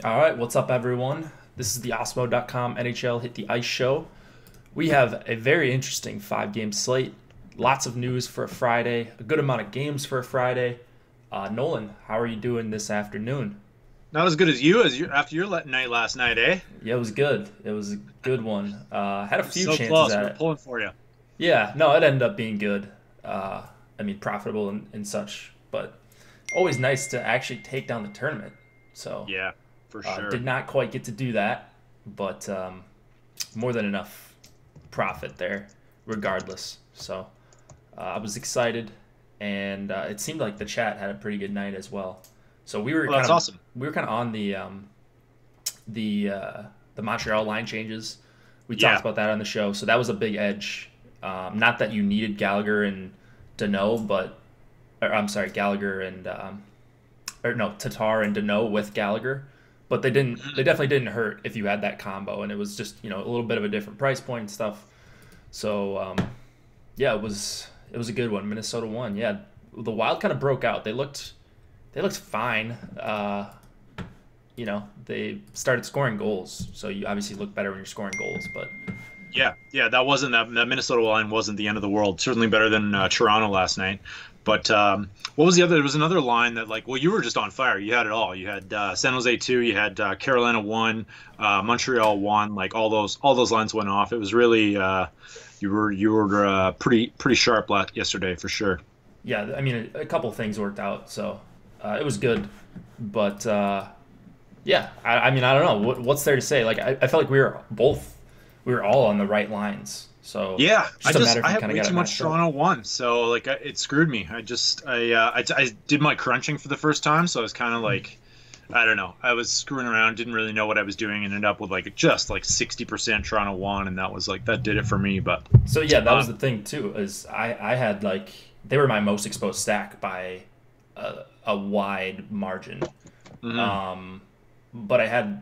All right, what's up, everyone? This is the Osmo.com NHL Hit the Ice Show. We have a very interesting five-game slate. Lots of news for a Friday, a good amount of games for a Friday. Nolan, how are you doing this afternoon? Not as good as you after your night last night, eh? Yeah, it was good. It was a good one. Had a It was few so chances close. We at were it. pulling for you. Yeah, no, it ended up being good. Profitable and such, but always nice to actually take down the tournament. So, Yeah, for did sure. not quite get to do that, but more than enough profit there, regardless. So I was excited, and it seemed like the chat had a pretty good night as well. So Well, that's awesome. we were kind of on the the Montreal line changes. We talked Yeah. about that on the show, so that was a big edge. Not that you needed Gallagher and Deneau, but I'm sorry, Gallagher and or no, Tatar and Deneau with Gallagher, but they didn't. They Mhm. definitely didn't hurt if you had that combo, and it was just a little bit of a different price point and stuff. So yeah, it was a good one. Minnesota won. Yeah, the Wild kind of broke out. They looked fine. They started scoring goals, so you obviously look better when you're scoring goals. But Yeah. That Minnesota line wasn't the end of the world. Certainly better than Toronto last night. But what was the other? There was another line that you were just on fire. You had it all. You had San Jose two. You had Carolina one. Montreal one. Like all those lines went off. It was really you were pretty sharp yesterday for sure. yeah, I mean, a couple things worked out, so it was good. But yeah, I mean, I don't know what's there to say. Like, I felt like we were all on the right lines. So Yeah, just a matter if I we have kind of way got too it much matched up. Toronto one, so it screwed me. I did my crunching for the first time, so I was kind of like I don't know. I was screwing around, didn't really know what I was doing, and ended up with just like 60% Toronto one, and that was that did it for me. But So yeah, that was um, the thing too. Is I had like they were my most exposed stack by a wide margin. mhm. Um, but I had,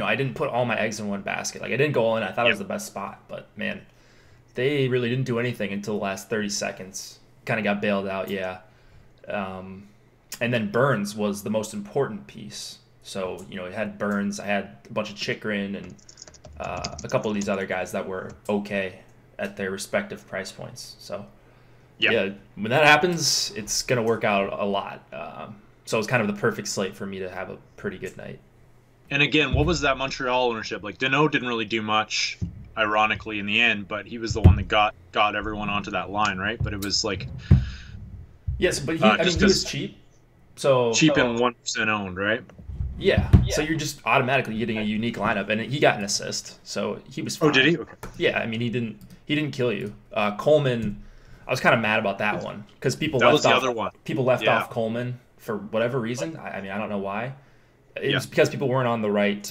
I didn't put all my eggs in one basket. Like I didn't go all in. I thought it was Yep. the best spot, but man, they really didn't do anything until the last 30 seconds. Kind of got bailed out, yeah. Um, and then Burns was the most important piece. So, it had Burns. I had a bunch of Chikrin and a couple of these other guys that were okay at their respective price points. So, Yep. yeah, when that happens, it's going to work out a lot. So it's kind of the perfect slate for me to have a pretty good night. And again, what was that Montreal ownership? Like Deneau didn't really do much, ironically, in the end, but he was the one that got everyone onto that line, right? But it was Yes, but I mean, just he was because cheap. So, cheap and 1% owned, right? yeah. So you're just automatically getting a unique lineup, and he got an assist, so he was Oh, did fine. he? Okay. Yeah, I mean, he didn't kill you. Coleman, I was kind of mad about that one because That was the other one. people left Yeah. off Coleman for whatever reason. I mean, I don't know why. It Yeah. was because people weren't on the right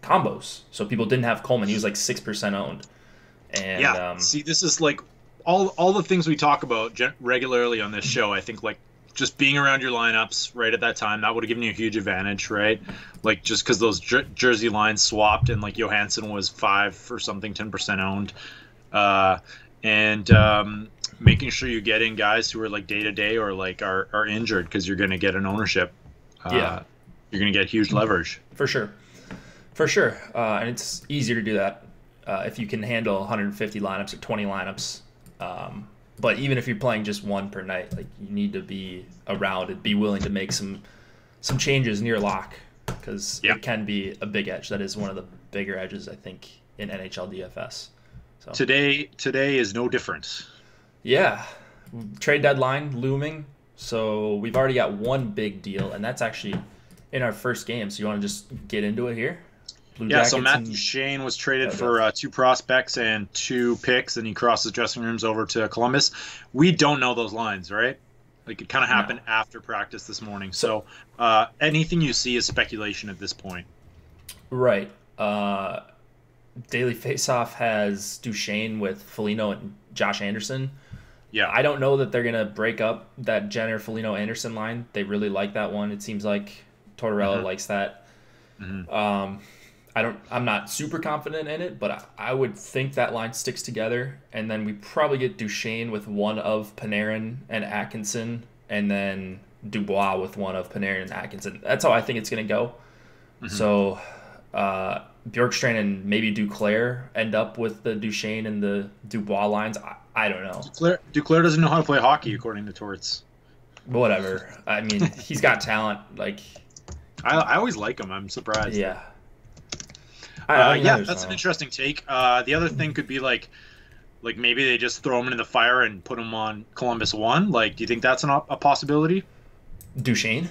combos, so people didn't have Coleman. He was like 6% owned, and Yeah. See, this is all the things we talk about regularly on this show. I think just being around your lineups right at that time that would have given you a huge advantage, right? Like just because those jersey lines swapped and Johansson was 5 or something, 10% owned, uh, and making sure you get in guys who are day to day or are injured because you're going to get an ownership. yeah, Uh, you're going to get huge leverage. for sure. For sure, and it's easier to do that if you can handle 150 lineups or 20 lineups. But even if you're playing just one per night, like you need to be around and be willing to make some changes near lock because Yeah. it can be a big edge. That is one of the bigger edges I think in NHL DFS. So Today is no different. yeah, trade deadline looming. So we've already got one big deal, and that's actually in our first game. So you want to just get into it here? Blue Yeah, so Jackets Matthew and Shane was traded okay. for two prospects and two picks, and he crosses dressing rooms over to Columbus. We don't know those lines, right? It kind of No. happened after practice this morning. So So anything you see is speculation at this point. right. Daily Faceoff has Duchesne with Foligno and Josh Anderson. Yeah. I don't know that they're gonna break up that Jenner Foligno Anderson line. They really like that one. It seems like Tortorella hmm likes that. hmm Um, I'm not super confident in it, but I would think that line sticks together, and then we probably get Duchesne with one of Panarin and Atkinson, and then Dubois with one of Panarin and Atkinson. That's how I think it's going to go. Mm-hmm. So Bjorkstrand and maybe Duclair end up with the Duchesne and the Dubois lines. I don't know. Duclair doesn't know how to play hockey, according to Torts. Whatever. I mean, he's got talent. Like, I always like him. I'm surprised. Yeah. That's an interesting take. The other thing could be like maybe they just throw him into the fire and put him on Columbus 1. Like, do you think that's a possibility? Duchesne?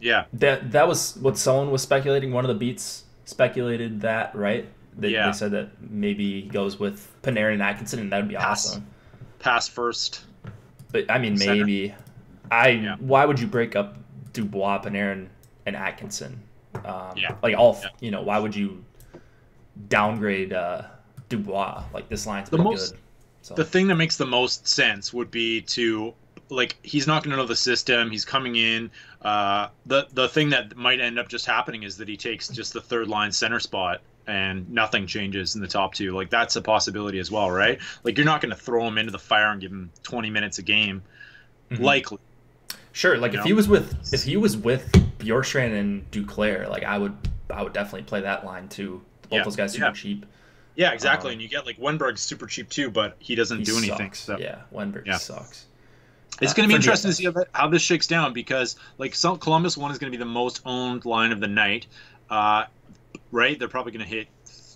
Yeah. That was what someone was speculating. One of the beats speculated that, right? They said that maybe he goes with Panarin and Atkinson, and that would be awesome. Pass first. But, I mean, center. maybe. Why would you break up Dubois, Panarin, and Atkinson? Why would you downgrade Dubois? Like, this line's pretty good. So. The thing that makes the most sense would be to, like, he's not going to know the system. He's coming in. The thing that might end up just happening is that he takes just the third line center spot and nothing changes in the top two. Like, that's a possibility as well, right? Like, you're not going to throw him into the fire and give him 20 minutes a game. Mm-hmm. Likely. Sure. Like, if he was with Bjorkstrand and Duclair, like, I would definitely play that line too. Both those guys super cheap. Yeah, exactly. And you get, like, Wenberg's super cheap too, but he doesn't do anything. So. Yeah, Wenberg sucks. It's going to be interesting to see how this shakes down because, like, Columbus 1 is going to be the most owned line of the night, right? They're probably going to hit,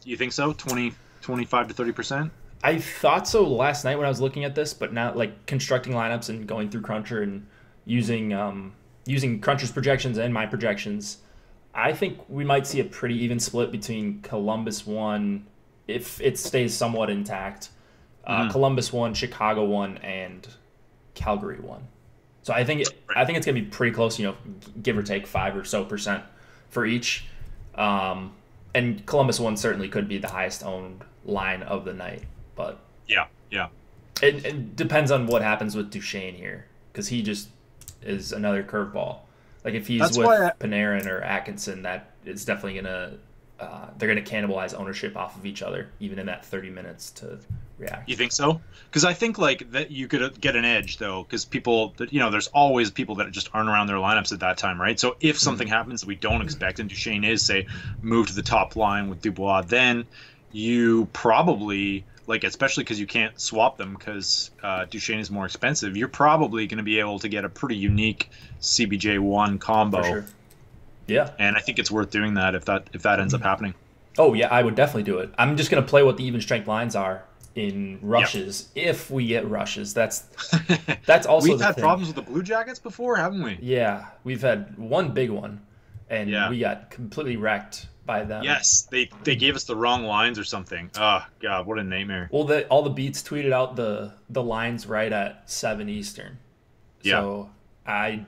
you think so, 25 to 30%? I thought so last night when I was looking at this, but now, like, constructing lineups and going through Cruncher and using Cruncher's projections and my projections, I think we might see a pretty even split between Columbus 1, if it stays somewhat intact, Columbus 1, Chicago 1, and Calgary 1. So I think it's going to be pretty close, give or take 5% or so for each. And Columbus 1 certainly could be the highest owned line of the night. But yeah. It depends on what happens with Duchesne here, because he just is another curveball. Like, if he's Panarin or Atkinson, that is definitely gonna they're gonna cannibalize ownership off of each other, even in that 30 minutes to react. You think so? Because I think, like, that you could get an edge though, because people that there's always people that just aren't around their lineups at that time, right? So if something happens that we don't expect, and Duchesne is, say, moved to the top line with Dubois, then you probably, like, especially because you can't swap them because Duchesne is more expensive, you're probably going to be able to get a pretty unique CBJ1 combo. For sure. Yeah. And I think it's worth doing that if that ends up happening. Oh, yeah, I would definitely do it. I'm just going to play what the even strength lines are in rushes, if we get rushes. That's also We've had problems with the Blue Jackets before, haven't we? Yeah, we've had one big one, and we got completely wrecked by them. Yes, they gave us the wrong lines or something. Oh God, what a nightmare. Well, all the beats tweeted out the lines right at 7 Eastern. Yeah. So I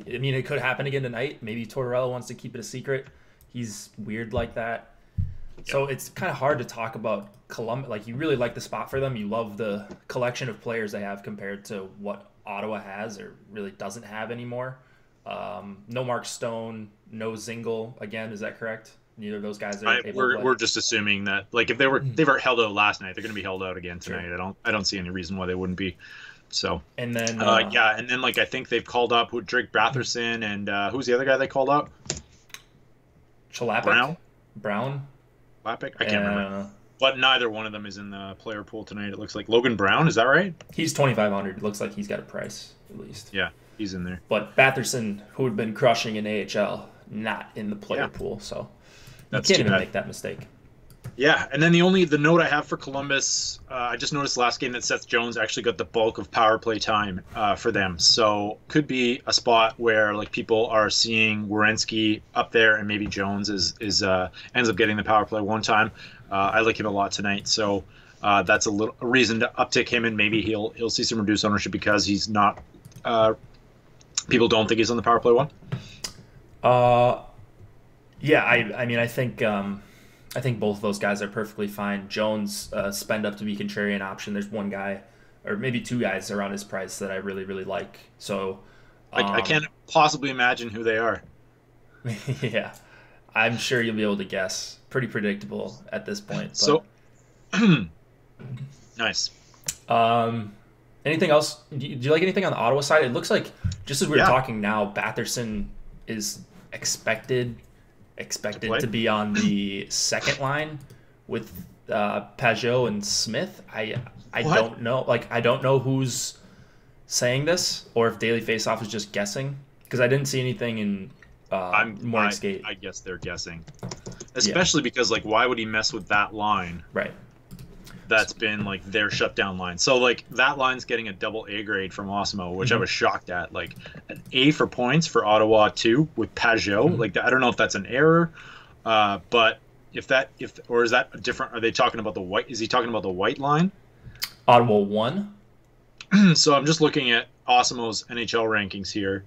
mean, it could happen again tonight. Maybe Tortorella wants to keep it a secret. He's weird like that. Yeah. So it's kind of hard to talk about Columbus. Like, you really like the spot for them. You love the collection of players they have compared to what Ottawa has or really doesn't have anymore. No Mark Stone, no Zingle. Again, is that correct? Neither of those guys are able to play. We're just assuming that, like, if they were held out last night, they're going to be held out again tonight. Sure. I don't see any reason why they wouldn't be. So and then and then, like, I think they've called up Drake Batherson and who's the other guy they called up? Chalapik? Brown. Lapik? I can't remember. But neither one of them is in the player pool tonight. It looks like Logan Brown. Is that right? He's 2,500. It looks like he's got a price at least. Yeah, he's in there. But Batherson, who had been crushing in AHL, not in the player pool. So you can't even make that mistake. Yeah, and then the note I have for Columbus, I just noticed last game that Seth Jones actually got the bulk of power play time for them. So could be a spot where, like, people are seeing Werenski up there, and maybe Jones ends up getting the power play one time. I like him a lot tonight, so that's a reason to uptick him, and maybe he'll see some reduced ownership because he's not. People don't think he's on the power play one. Yeah, I mean, I think both of those guys are perfectly fine. Jones spend up to be contrarian option. There's one guy, or maybe two guys around his price that I really, really like. So I can't possibly imagine who they are. Yeah, I'm sure you'll be able to guess. Pretty predictable at this point. But. So nice. Anything else? Do you like anything on the Ottawa side? It looks like just as we were talking now, Batherson is expected to be on the second line with Pajot and Smith. I don't know. Like, I don't know who's saying this or if Daily Faceoff is just guessing, because I didn't see anything in morning skate. I guess they're guessing, especially because, like, why would he mess with that line? Right. That's been like their shutdown line. So like that line's getting a double A grade from Osmo, which I was shocked at. Like an A for points for Ottawa too with Pajot. Like I don't know if that's an error, but is that different? Are they talking about the white? Is he talking about the white line? Ottawa 1. So I'm just looking at Osmo's NHL rankings here,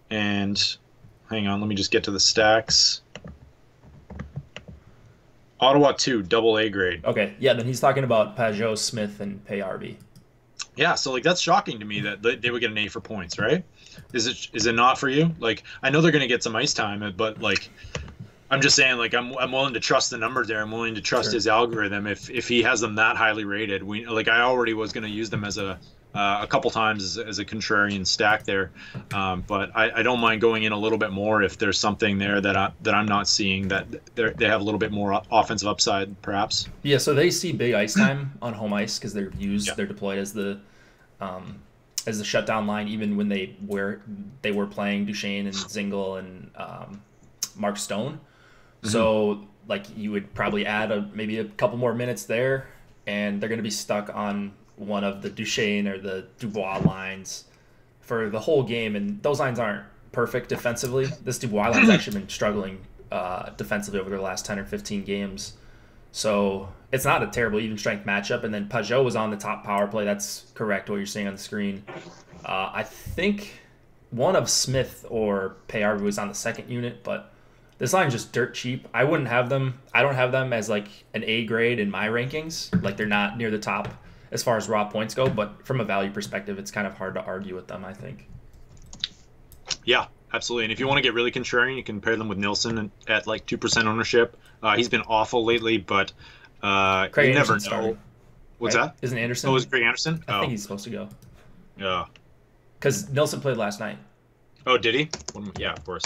and hang on, let me just get to the stacks. Ottawa 2, double A grade. Okay, yeah, then he's talking about Pajot, Smith, and Payarvi. Yeah, so like that's shocking to me that they would get an A for points, right? Is it not for you? Like I know they're going to get some ice time, but like I'm just saying, like I'm willing to trust the numbers there. I'm willing to trust his algorithm if he has them that highly rated. I already was going to use them as a couple times as a contrarian stack there, but I don't mind going in a little bit more if there's something there that I'm not seeing, that they have a little bit more offensive upside, perhaps. Yeah, so they see big ice time on home ice because they're deployed as the shutdown line, even when they were playing Duchesne and Zingle and Mark Stone. So like you would probably add maybe a couple more minutes there, and they're going to be stuck on one of the Duchesne or the Dubois lines for the whole game, and those lines aren't perfect defensively. This Dubois line's actually been struggling defensively over the last 10 or 15 games, so it's not a terrible even strength matchup. And then Pajot was on the top power play. That's correct what you're seeing on the screen. I think one of Smith or Payarvi was on the second unit, but this line's just dirt cheap. I wouldn't have them. I don't have them as like an A grade in my rankings. Like they're not near the top as far as raw points go, but from a value perspective, it's kind of hard to argue with them, I think. Yeah, absolutely. And if you want to get really contrarian, you can pair them with Nilsson at like 2% ownership. He's been awful lately, but you never know. Started, What's right? that? Isn't Anderson? Oh, is Craig Anderson? I think he's supposed to go. Yeah. Because Nilsson played last night. Oh, did he? Yeah, of course.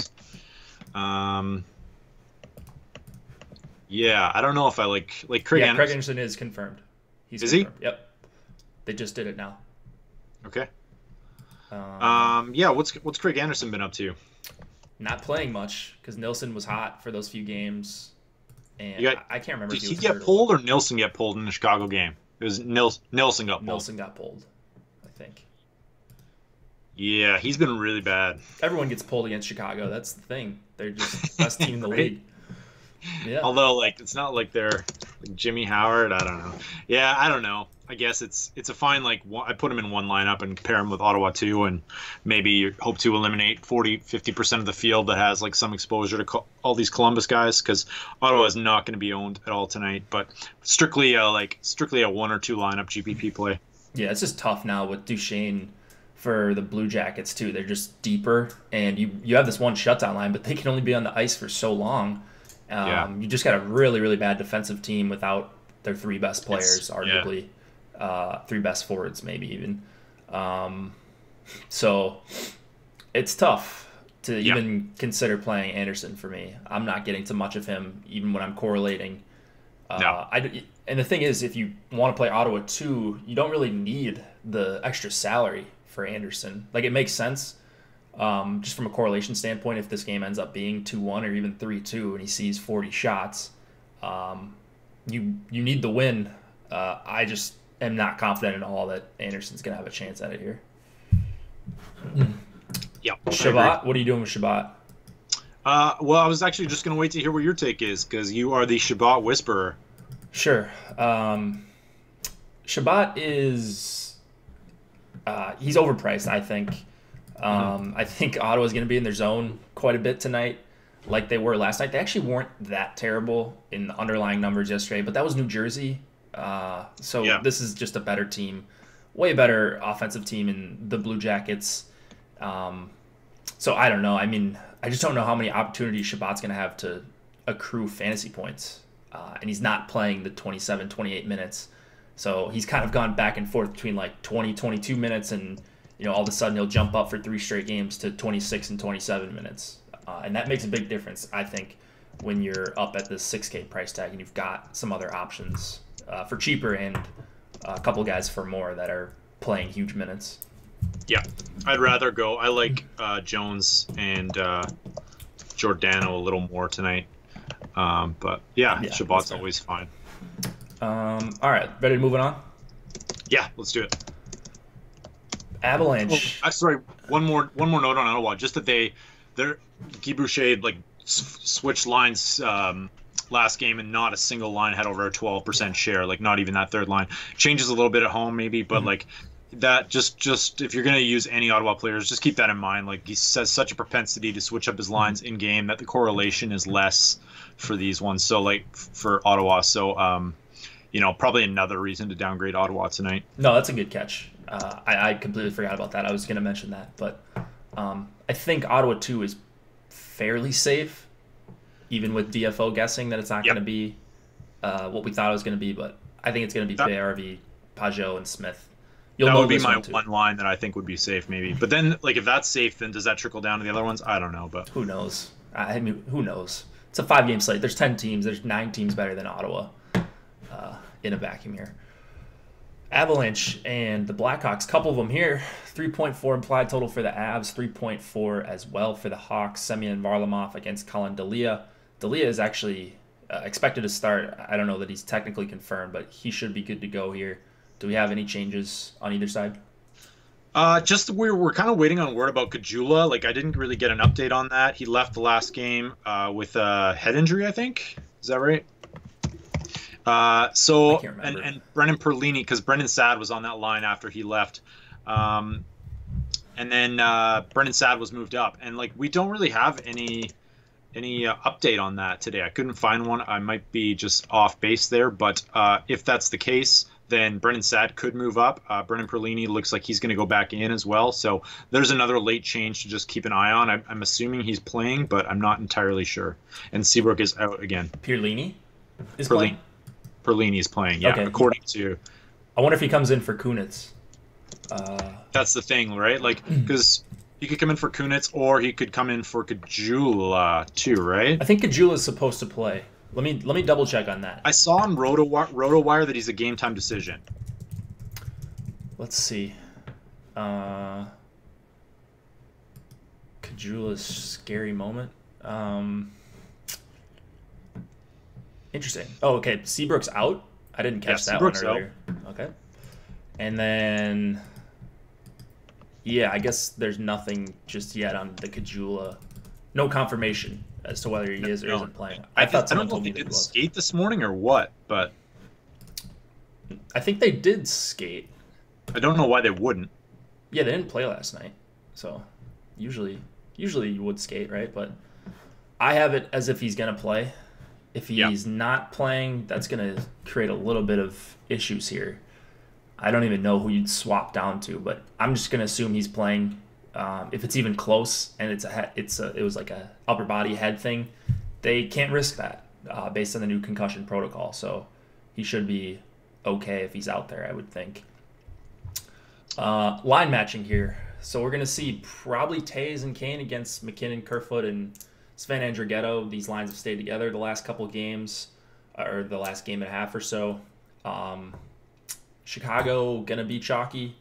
Yeah, I don't know if I like Craig Anderson. Craig Anderson is confirmed. He's confirmed. He? Yep. They just did it now. Okay. Yeah, what's Craig Anderson been up to? Not playing much because Nilsson was hot for those few games, and I can't remember. Did he get pulled or Nilsson get pulled in the Chicago game? It was Nilsson got pulled. Nilsson got pulled, I think. Yeah, he's been really bad. Everyone gets pulled against Chicago. That's the thing. They're just the best team in the league. Yeah. Although, like, it's not like they're like Jimmy Howard. I don't know. Yeah, I don't know. I guess it's a fine, like, I put him in one lineup and pair him with Ottawa 2, and maybe hope to eliminate 40-50% of the field that has, like, some exposure to all these Columbus guys, because Ottawa is not going to be owned at all tonight, but strictly a 1 or 2 lineup GPP play. Yeah, it's just tough now with Duchesne for the Blue Jackets, too. They're just deeper, and you have this one shutdown line, but they can only be on the ice for so long. You just got a really, really bad defensive team without their 3 best players, arguably. Yeah. 3 best forwards, maybe even. So it's tough to even consider playing Anderson for me. I'm not getting to much of him, even when I'm correlating. And the thing is, if you want to play Ottawa 2, you don't really need the extra salary for Anderson. Like, it makes sense. Just from a correlation standpoint, if this game ends up being 2-1 or even 3-2 and he sees 40 shots, you need the win. I just am not confident at all that Anderson's going to have a chance at it here. Yeah. Shabbat, what are you doing with Shabbat? Well, I was actually just going to wait to hear what your take is, because you are the Shabbat whisperer. Sure. Shabbat is he's overpriced, I think. I think Ottawa's going to be in their zone quite a bit tonight, like they were last night. They actually weren't that terrible in the underlying numbers yesterday, but that was New Jersey. This is just a better team, way better offensive team in the Blue Jackets. So I don't know. I mean, I just don't know how many opportunities Shabbat's going to have to accrue fantasy points. And he's not playing the 27, 28 minutes. So he's kind of gone back and forth between like 20, 22 minutes and all of a sudden he'll jump up for 3 straight games to 26 and 27 minutes. And that makes a big difference, I think, when you're up at the $6K price tag and you've got some other options for cheaper and a couple guys for more that are playing huge minutes. Yeah, I'd rather go. I like Jones and Giordano a little more tonight. But yeah, Shabbat's always fine. All right, ready to move on? Yeah, let's do it. Avalanche. Oh, sorry, one more note on Ottawa. Just that Guy Boucher switched lines last game, and not a single line had over a 12% share. Like not even that third line. Changes a little bit at home maybe, but that just if you're gonna use any Ottawa players, just keep that in mind. Like he says, such a propensity to switch up his lines in game that the correlation is less for these ones. So like for Ottawa, so probably another reason to downgrade Ottawa tonight. No, that's a good catch. I completely forgot about that. I was gonna mention that, but I think Ottawa 2 is fairly safe, even with DFO guessing that it's not going to be what we thought it was going to be. But I think it's going to be PRV, Pajot, and Smith. That would be my one line that I think would be safe, maybe. But then, like, if that's safe, then does that trickle down to the other ones? I don't know, but who knows? I mean, who knows? It's a 5-game slate. There's 10 teams. There's 9 teams better than Ottawa in a vacuum here. Avalanche and the Blackhawks, couple of them here. 3.4 implied total for the Avs, 3.4 as well for the Hawks. Semyon Varlamov against Colin Delia. Delia is actually expected to start. I don't know that he's technically confirmed, but he should be good to go here. Do we have any changes on either side? Just we're kind of waiting on word about Kajula. Like I didn't really get an update on that. He left the last game with a head injury, I think. Is that right? So and Brendan Perlini, because Brendan Saad was on that line after he left, and then Brendan Saad was moved up, and like we don't really have any update on that today. I couldn't find one. I might be just off base there, but if that's the case, then Brendan Saad could move up. Brendan Perlini looks like he's going to go back in as well. So there's another late change to just keep an eye on. I'm assuming he's playing, but I'm not entirely sure. And Seabrook is out again. Perlini is playing? Perlini's playing, yeah, okay. According to... I wonder if he comes in for Kunitz. That's the thing, right? Like, because he could come in for Kunitz, or he could come in for Kajula too, right? I think Kajula's supposed to play. Let me double check on that. I saw on RotoWire that he's a game time decision. Let's see. Kajula's scary moment. Interesting. Oh, okay. Seabrook's out. I didn't catch that one earlier. Out. Okay. And then, yeah, I guess there's nothing just yet on the Kajula. No confirmation as to whether he is or isn't playing. I don't know if they did skate this morning or what, but I think they did skate. I don't know why they wouldn't. Yeah, they didn't play last night, so usually you would skate, right? But I have it as if he's gonna play. If he's not playing, that's going to create a little bit of issues here. I don't even know who you'd swap down to, but I'm just going to assume he's playing. If it's even close and it was like a upper body head thing, they can't risk that based on the new concussion protocol. So he should be okay if he's out there, I would think. Line matching here. So we're going to see probably Taves and Kane against McKinnon, Kerfoot, and Sven Andrighetto. These lines have stayed together the last couple games, or the last game and a half or so. Chicago going to be chalky.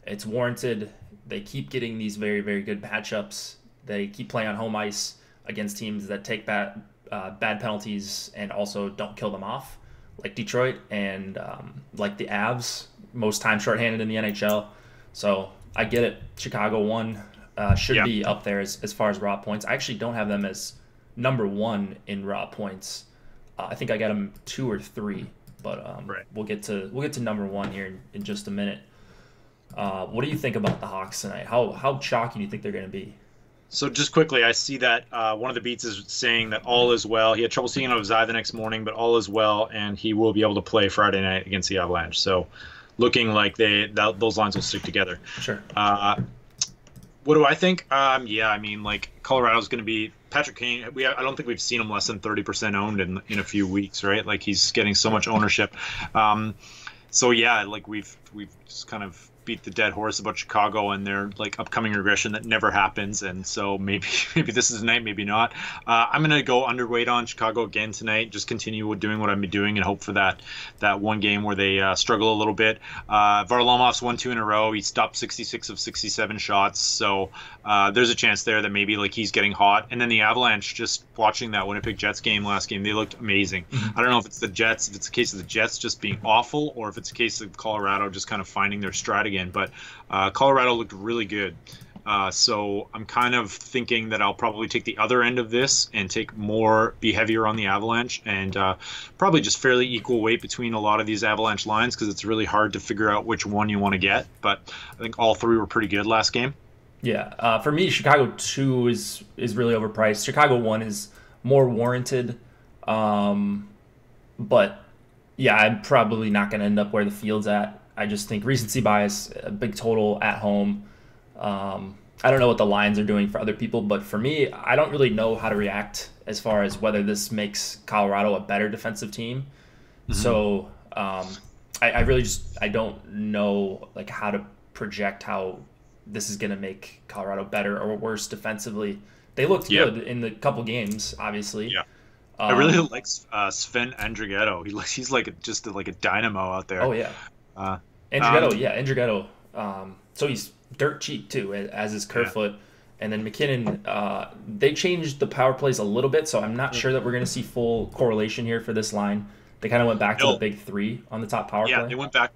It's warranted. They keep getting these very, very good matchups. They keep playing on home ice against teams that take bad penalties and also don't kill them off, like Detroit and like the Avs, most times shorthanded in the NHL. So I get it. Chicago won. Should be up there as far as raw points. I actually don't have them as number 1 in raw points. I think I got them 2 or 3, but right. we'll get to number 1 here in just a minute. What do you think about the Hawks tonight? How chalky do you think they're going to be? So just quickly, I see that one of the beats is saying that all is well. He had trouble seeing out of his eye the next morning, but all is well, and he will be able to play Friday night against the Avalanche. So looking like those lines will stick together. Sure. What do I think? Yeah, I mean, like Colorado's going to be Patrick Kane. I don't think we've seen him less than 30% owned in a few weeks, right? Like he's getting so much ownership. So yeah, like we've just kind of beat the dead horse about Chicago and their like upcoming regression that never happens, and so maybe this is the night, maybe not. I'm gonna go underweight on Chicago again tonight. Just continue doing what I've been doing and hope for that one game where they struggle a little bit. Varlamov's won 2 in a row. He stopped 66 of 67 shots, so there's a chance there that maybe like he's getting hot. And then the Avalanche, just watching that Winnipeg Jets game last game, they looked amazing. I don't know if it's the Jets, if it's a case of the Jets just being awful, or if it's a case of Colorado just kind of finding their stride again. But Colorado looked really good. So I'm kind of thinking that I'll probably take the other end of this and be heavier on the Avalanche, and probably just fairly equal weight between a lot of these Avalanche lines, because it's really hard to figure out which one you want to get. But I think all three were pretty good last game. Yeah, for me, Chicago 2 is really overpriced. Chicago 1 is more warranted, but yeah, I'm probably not going to end up where the field's at. I just think recency bias, a big total at home. I don't know what the lines are doing for other people, but for me, I don't really know how to react as far as whether this makes Colorado a better defensive team. So I really I don't know like how to project how this is going to make Colorado better or worse defensively. They looked good in the couple games, obviously. Yeah. I really like Sven Andrighetto. He's like just like a dynamo out there. Oh yeah. Andrighetto. So he's dirt cheap too, as is Kerfoot. And then McKinnon, they changed the power plays a little bit, so I'm not sure that we're going to see full correlation here for this line. They kind of went back to the big three on the top power play. Yeah, they went back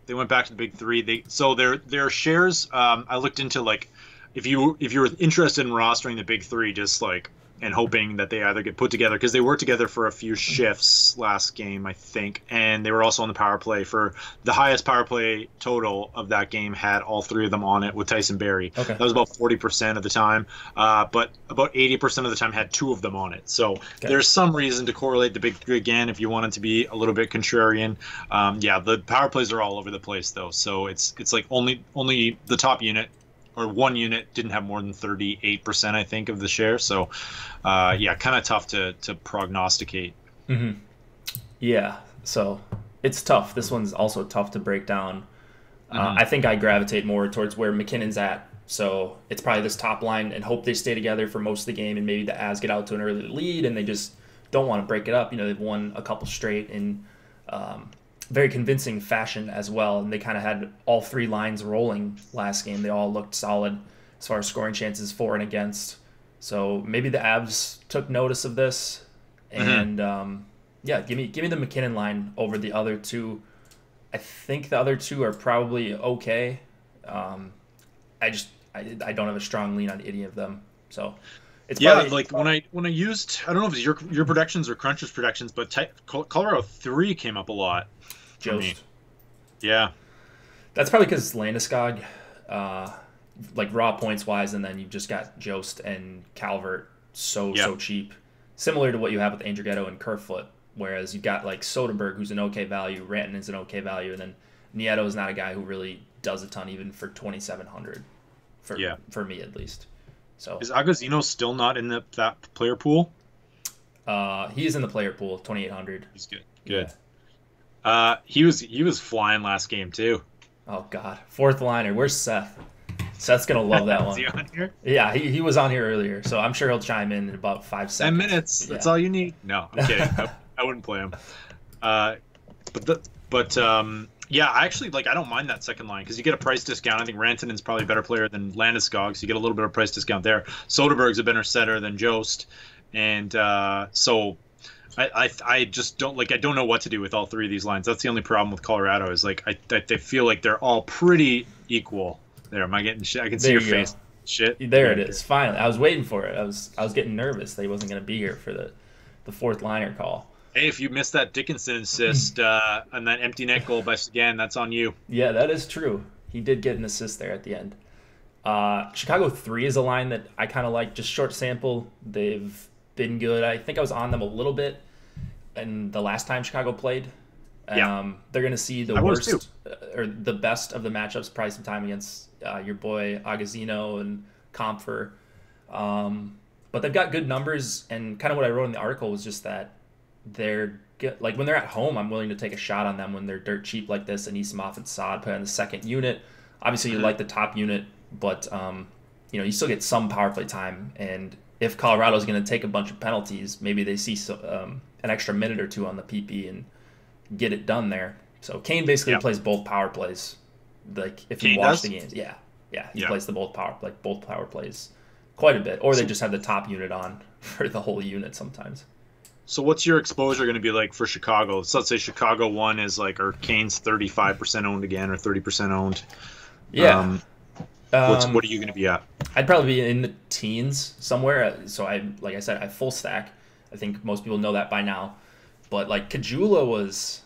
to the big three. So their shares. I looked into like if you were interested in rostering the big three, just like and hoping that they either get put together, because they were together for a few shifts last game, I think, and they were also on the power play for the highest power play total of that game, had all three of them on it with Tyson Barrie. Okay. That was about 40% of the time, but about 80% of the time had two of them on it. So there's some reason to correlate the big three again if you wanted to be a little bit contrarian. The power plays are all over the place though, so it's like only the top unit or one unit didn't have more than 38%, I think, of the share. So, kind of tough to prognosticate. Mm-hmm. Yeah, so it's tough. This one's also tough to break down. I think I gravitate more towards where McKinnon's at. So it's probably this top line and hope they stay together for most of the game, and maybe the Avs get out to an early lead and they just don't want to break it up. You know, they've won a couple straight in very convincing fashion as well, and they kind of had all three lines rolling last game. They all looked solid as far as scoring chances for and against. So maybe the Avs took notice of this, and give me the McKinnon line over the other two. I think the other two are probably okay. I don't have a strong lean on any of them, so. It's like when I used, I don't know if it's your predictions or Cruncher's predictions, but Colorado 3 came up a lot. Jost. Yeah. That's probably because Landeskog, like raw points wise, and then you've just got Jost and Calvert so cheap. Similar to what you have with Andrighetto and Kerfoot, whereas you've got like Soderberg, who's an okay value, Rantanen is an okay value, and then Nieto is not a guy who really does a ton even for 2,700 for me at least. So is Agostino still not in that player pool? He is in the player pool, 2,800. He's good. Good. Yeah. He was flying last game too. Oh God, fourth liner. Where's Seth? Seth's gonna love that one. Is he on here? Yeah, he was on here earlier, so I'm sure he'll chime in about 5 seconds. 10 minutes. That's all you need. No, I'm kidding. I wouldn't play him. I actually I don't mind that second line because you get a price discount. I think Rantanen's probably a better player than Landeskog, so you get a little bit of price discount there. Soderberg's a better setter than Jost, and so I just don't I don't know what to do with all three of these lines. That's the only problem with Colorado is I feel like they're all pretty equal. There, am I getting shit? I can see your face. Shit. There it is. Finally, I was waiting for it. I was getting nervous that he wasn't going to be here for the fourth liner call. Hey, if you missed that Dickinson assist and that empty net goal by Sagan, that's on you. Yeah, that is true. He did get an assist there at the end. Chicago 3 is a line that I kind of like. Just short sample. They've been good. I think I was on them a little bit in the last time Chicago played. They're going to see the worst or the best of the matchups probably some time against your boy Agostino and Comfer. But they've got good numbers, and kind of what I wrote in the article was just that they're when they're at home, I'm willing to take a shot on them when they're dirt cheap like this. And Isamov and Saad play on the second unit. Obviously, you like the top unit, but you still get some power play time. And if Colorado's going to take a bunch of penalties, maybe they see an extra minute or two on the PP and get it done there. So Kane basically plays both power plays. Like if you watch the games, he plays both power plays quite a bit, or they just have the top unit on for the whole unit sometimes. So what's your exposure going to be like for Chicago? So let's say Chicago 1 is like, or Kane's 35% owned again, or 30% owned. Yeah. What are you going to be at? I'd probably be in the teens somewhere. So like I said, I full stack. I think most people know that by now. But like Kajula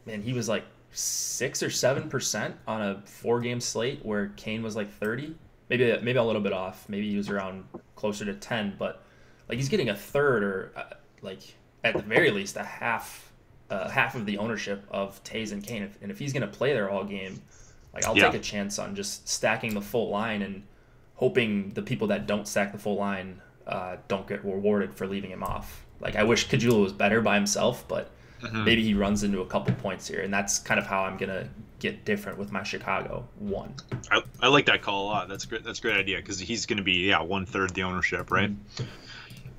he was like 6 or 7% on a 4-game slate, where Kane was like 30. Maybe a little bit off. Maybe he was around closer to 10. But like he's getting a third, or like at the very least a half of the ownership of Taves and Kane. And if he's going to play there all game, like I'll take a chance on just stacking the full line and hoping the people that don't stack the full line don't get rewarded for leaving him off. Like I wish Kajula was better by himself, but maybe he runs into a couple points here, and that's kind of how I'm gonna get different with my Chicago 1. I like that call a lot. That's great. That's a great idea, because he's gonna be 1/3 the ownership, right?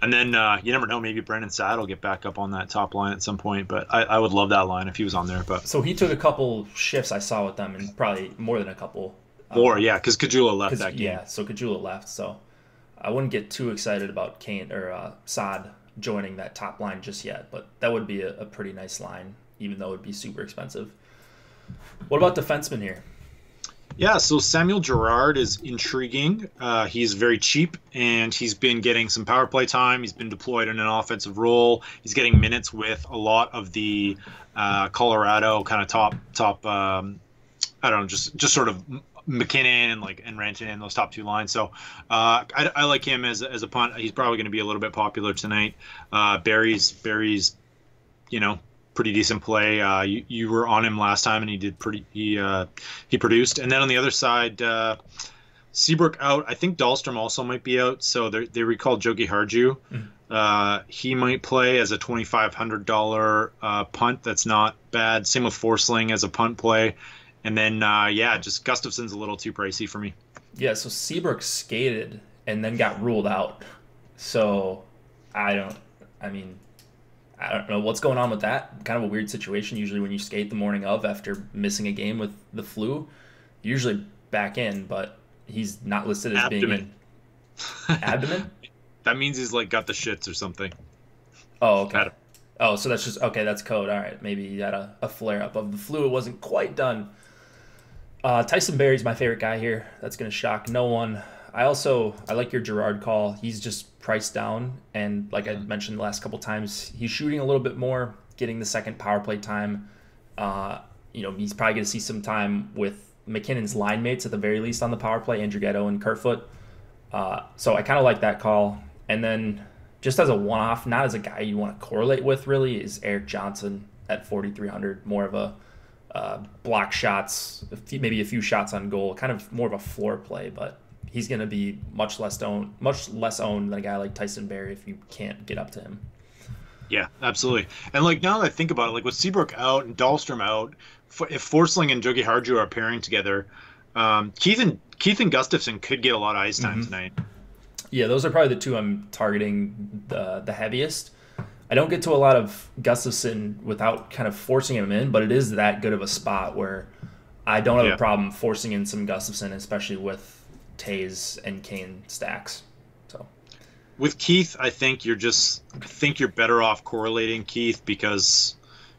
And then you never know, maybe Brendan Saad will get back up on that top line at some point. But I would love that line if he was on there. But so he took a couple shifts I saw with them, and probably more than a couple. More, because Kajula left that game. Yeah, so Kajula left. So I wouldn't get too excited about Kane or Saad joining that top line just yet. But that would be a pretty nice line, even though it would be super expensive. What about defensemen here? Yeah, so Samuel Girard is intriguing. He's very cheap, and he's been getting some power play time. He's been deployed in an offensive role. He's getting minutes with a lot of the Colorado kind of top. I don't know, just sort of McKinnon and Rantanen, those top 2 lines. So I like him as a punt. He's probably going to be a little bit popular tonight. Barry's pretty decent play. You were on him last time, and he did he produced. And then on the other side, Seabrook out. I think Dahlstrom also might be out. So they recalled Jogi Harju. He might play as a $2,500 punt. That's not bad. Same with Forsling as a punt play. And then just Gustafson's a little too pricey for me. Yeah, so Seabrook skated and then got ruled out. So I don't know what's going on with that. Kind of a weird situation. Usually when you skate the morning of after missing a game with the flu, you're usually back in, but he's not listed as being in. Abdomen? That means he's like got the shits or something. Oh, okay. Oh, so that's just, okay, that's code. All right, maybe he had a flare-up of the flu. It wasn't quite done. Tyson Barrie's my favorite guy here. That's going to shock no one. I like your Girard call. He's just priced down, and like I mentioned the last couple times, he's shooting a little bit more, getting the second power play time. He's probably going to see some time with McKinnon's line mates at the very least on the power play, Andrighetto and Kerfoot. So I kind of like that call. And then just as a one-off, not as a guy you want to correlate with really, is Eric Johnson at 4,300. More of a block shots, maybe a few shots on goal, kind of more of a floor play, but he's going to be much less owned than a guy like Tyson Barrie if you can't get up to him. Yeah, absolutely. And like now that I think about it, like with Seabrook out and Dahlstrom out, if Forsling and Jogi Harju are pairing together, Keith and Gustafson could get a lot of ice time tonight. Yeah, those are probably the two I'm targeting the heaviest. I don't get to a lot of Gustafson without kind of forcing him in, but it is that good of a spot where I don't have a problem forcing in some Gustafson, especially with Taves and Kane stacks. So with Keith, I think you're better off correlating Keith because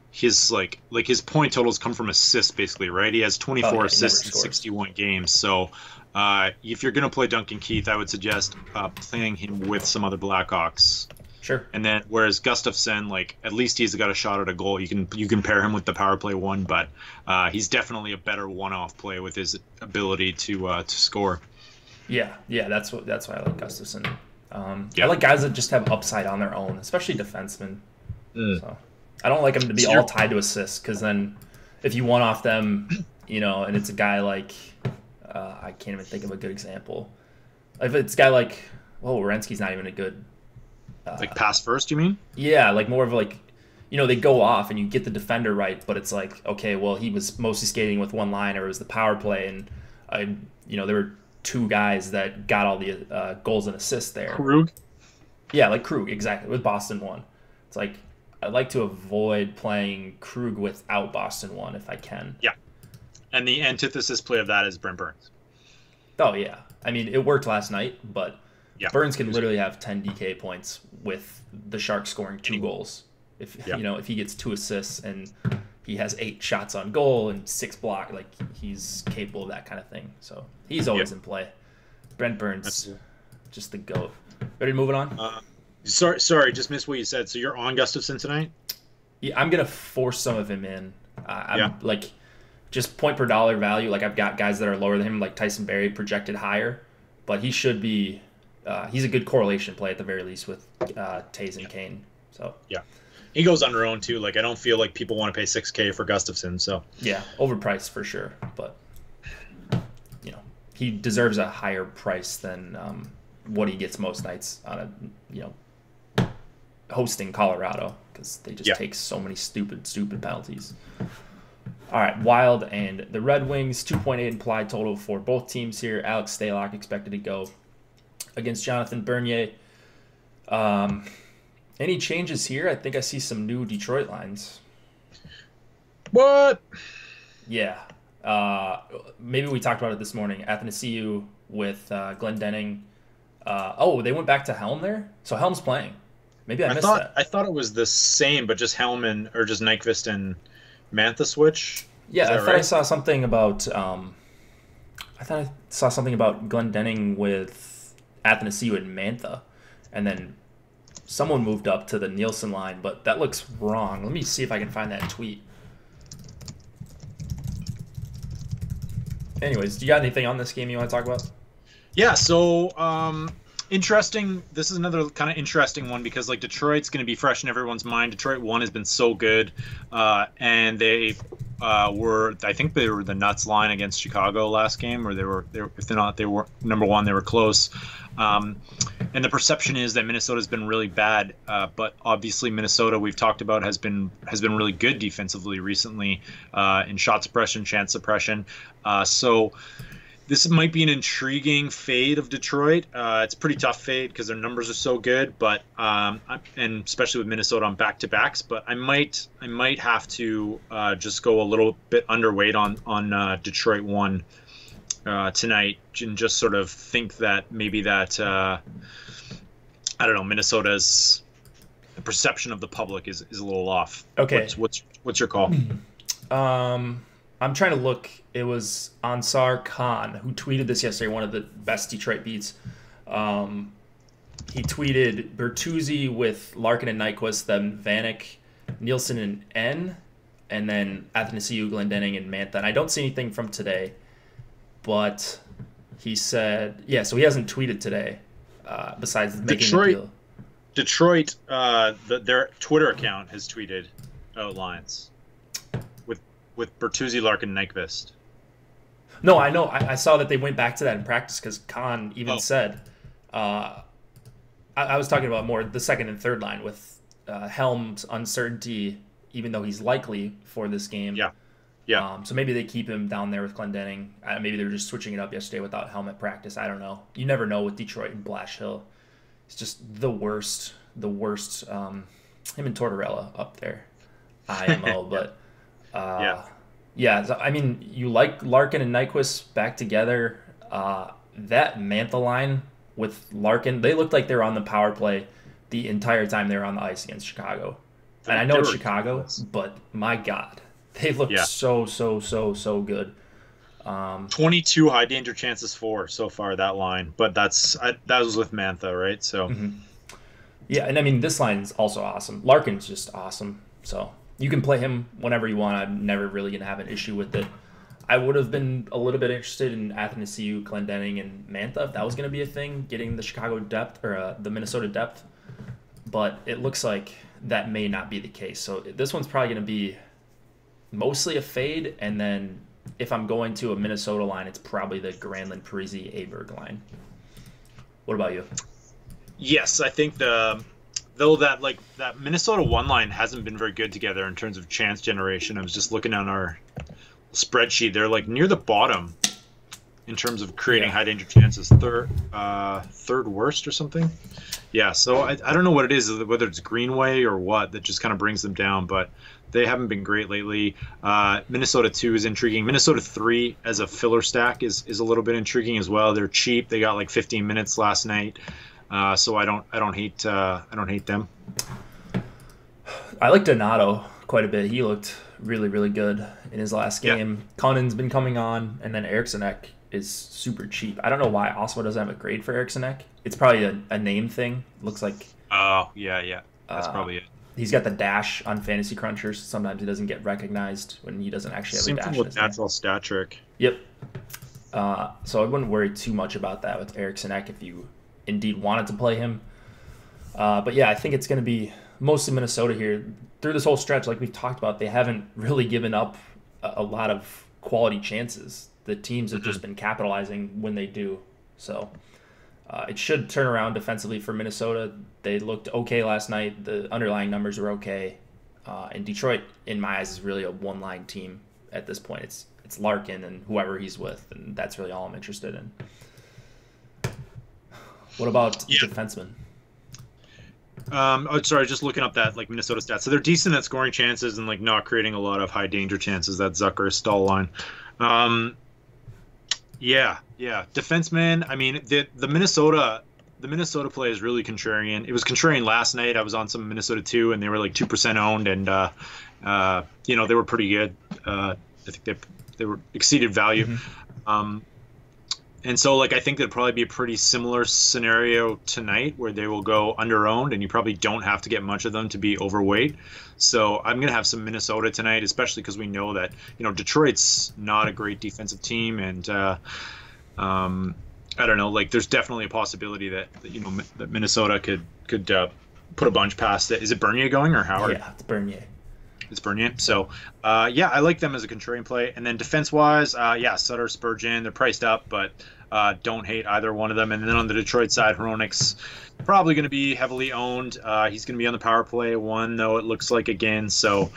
his his point totals come from assists basically, right? He has 24 assists in 61 games. So if you're gonna play Duncan Keith, I would suggest playing him with some other Blackhawks. Sure. And then whereas Gustafson, at least he's got a shot at a goal. You can pair him with the power play one, but he's definitely a better one-off play with his ability to score. Yeah, that's why I like Gustafson. I like guys that just have upside on their own, especially defensemen. So I don't like them to be all tied to assists, because then if you one-off them, and it's a guy like I can't even think of a good example. If it's a guy like, Werenski's not even a good. Pass first, you mean? Yeah, more of they go off and you get the defender right, but it's like, okay, well, he was mostly skating with one line, or it was the power play, and There were two guys that got all the goals and assists there. Krug? Yeah, like Krug, exactly, with Boston 1. It's like, I'd like to avoid playing Krug without Boston 1 if I can. Yeah. And the antithesis play of that is Brent Burns. Oh, yeah. I mean, it worked last night, but yeah. Burns can literally have 10 DK points with the Sharks scoring 2 goals. If if he gets 2 assists and he has 8 shots on goal and 6 blocks, like, he's capable of that kind of thing. So he's always in play. Brent Burns, just the GOAT. Ready to move it on? Sorry, just missed what you said. So you're on Gustafsson tonight? Yeah, I'm gonna force some of him in. Like, just point per dollar value. Like, I've got guys that are lower than him, like Tyson Barrie projected higher, but he should be. He's a good correlation play at the very least with Taves and Kane. So yeah, he goes under owned too. Like, I don't feel like people want to pay $6K for Gustafsson. So yeah, overpriced for sure, but he deserves a higher price than what he gets most nights on a hosting Colorado, because they just take so many stupid penalties. All right, Wild and the Red Wings, 2.8 implied total for both teams here. Alex Stalock expected to go against Jonathan Bernier. Any changes here? I think I see some new Detroit lines. What? Yeah. Maybe we talked about it this morning. Athanasiou with Glendening. They went back to Helm there? So Helm's playing. Maybe I missed that. I thought it was the same, but just Helm or just Nyquist and Mantha switch. Yeah, I thought I saw something about Glendening with Athanasiou and Mantha, and then someone moved up to the Nielsen line, but that looks wrong. Let me see if I can find that tweet. Anyways, do you got anything on this game you want to talk about? Yeah, so interesting. This is another kind of interesting one because, like, Detroit's going to be fresh in everyone's mind. Detroit 1 has been so good, and they I think they were the nuts line against Chicago last game, or they were if they're not, they were number 1. They were close. And the perception is that Minnesota's been really bad, but obviously Minnesota, we've talked about, has been really good defensively recently in shot suppression, chance suppression. So this might be an intriguing fade of Detroit. It's a pretty tough fade because their numbers are so good, but and especially with Minnesota on back-to-backs. But I might have to just go a little bit underweight on Detroit 1 tonight, and just sort of think that maybe that I don't know, Minnesota's the perception of the public is a little off. Okay, what's your call? I'm trying to look. It was Ansar Khan who tweeted this yesterday, one of the best Detroit beats. He tweeted Bertuzzi with Larkin and Nyquist, then Vanek, Nielsen and N, and then Athanasiou, Glendening, and Mantha. And I don't see anything from today, but he said, so he hasn't tweeted today besides making the deal. Detroit, their Twitter account has tweeted outlines with Bertuzzi, Larkin, Nyquist. No, I know. I saw that they went back to that in practice because Khan even said, I was talking about more the second and third line with Helm's uncertainty, even though he's likely for this game. Yeah. So maybe they keep him down there with Glendening. Maybe they were just switching it up yesterday without Helm at practice. I don't know. You never know with Detroit and Blash Hill. It's just the worst. Him and Tortorella up there. IMO, but I mean, you like Larkin and Nyquist back together. That Mantha line with Larkin, they looked like they were on the power play the entire time they were on the ice against Chicago. And I know it's Chicago, but my God, they looked so good. 22 high danger chances for so far, that line, but that was with Mantha, right? So yeah, and I mean, this line's also awesome. Larkin's just awesome, so you can play him whenever you want. I'm never really gonna have an issue with it. I would have been a little bit interested in Athanasiou, Glendening, and Mantha if that was gonna be a thing, getting the Chicago depth or the Minnesota depth, but it looks like that may not be the case. So this one's probably gonna be mostly a fade, and then if I'm going to a Minnesota line, it's probably the Granlund, Parise, Aberg line. What about you? Yes, I think that Minnesota 1 line hasn't been very good together in terms of chance generation. I was just looking on our spreadsheet. They're like near the bottom in terms of creating high danger chances. Third worst or something. Yeah, so I don't know what it is, whether it's Greenway or what, that just kind of brings them down, but they haven't been great lately. Minnesota 2 is intriguing. Minnesota 3 as a filler stack is a little bit intriguing as well. They're cheap. They got like 15 minutes last night, so I don't hate them. I like Donato quite a bit. He looked really, really good in his last game. Yeah. Conan's been coming on, and then Eriksson is super cheap. I don't know why Ottawa doesn't have a grade for Eriksson. It's probably a name thing. Looks like. Oh, yeah. That's probably it. He's got the dash on Fantasy Crunchers. Sometimes he doesn't get recognized when he doesn't actually have a dash. Same thing with natural stat trick. Yep. So I wouldn't worry too much about that with Eriksson if you indeed wanted to play him. But yeah, I think it's going to be mostly Minnesota here. Through this whole stretch, like we've talked about, they haven't really given up a lot of quality chances. The teams have just been capitalizing when they do. So it should turn around defensively for Minnesota. They looked okay last night. The underlying numbers were okay. And Detroit, in my eyes, is really a one-line team at this point. It's Larkin and whoever he's with, and that's really all I'm interested in. What about defensemen? Sorry, just looking up that like Minnesota stats. So they're decent at scoring chances and like not creating a lot of high danger chances. That Zucker Stahl line. Yeah. Defenseman. I mean, the Minnesota play is really contrarian. It was contrarian last night. I was on some Minnesota 2, and they were like 2% owned, and they were pretty good. I think they were exceeded value. Mm-hmm. And so, like, I think that'd probably be a pretty similar scenario tonight where they will go under-owned, and you probably don't have to get much of them to be overweight. So I'm going to have some Minnesota tonight, especially because we know that, Detroit's not a great defensive team. And I don't know, like, there's definitely a possibility that that Minnesota could put a bunch past it. Is it Bernier going or Howard? Yeah, it's Bernier. It's Bernier. So, I like them as a contrarian play. And then defense-wise, Sutter, Spurgeon, they're priced up, but don't hate either one of them. And then on the Detroit side, Hronek's probably going to be heavily owned. He's going to be on the power play one, though, it looks like again. So,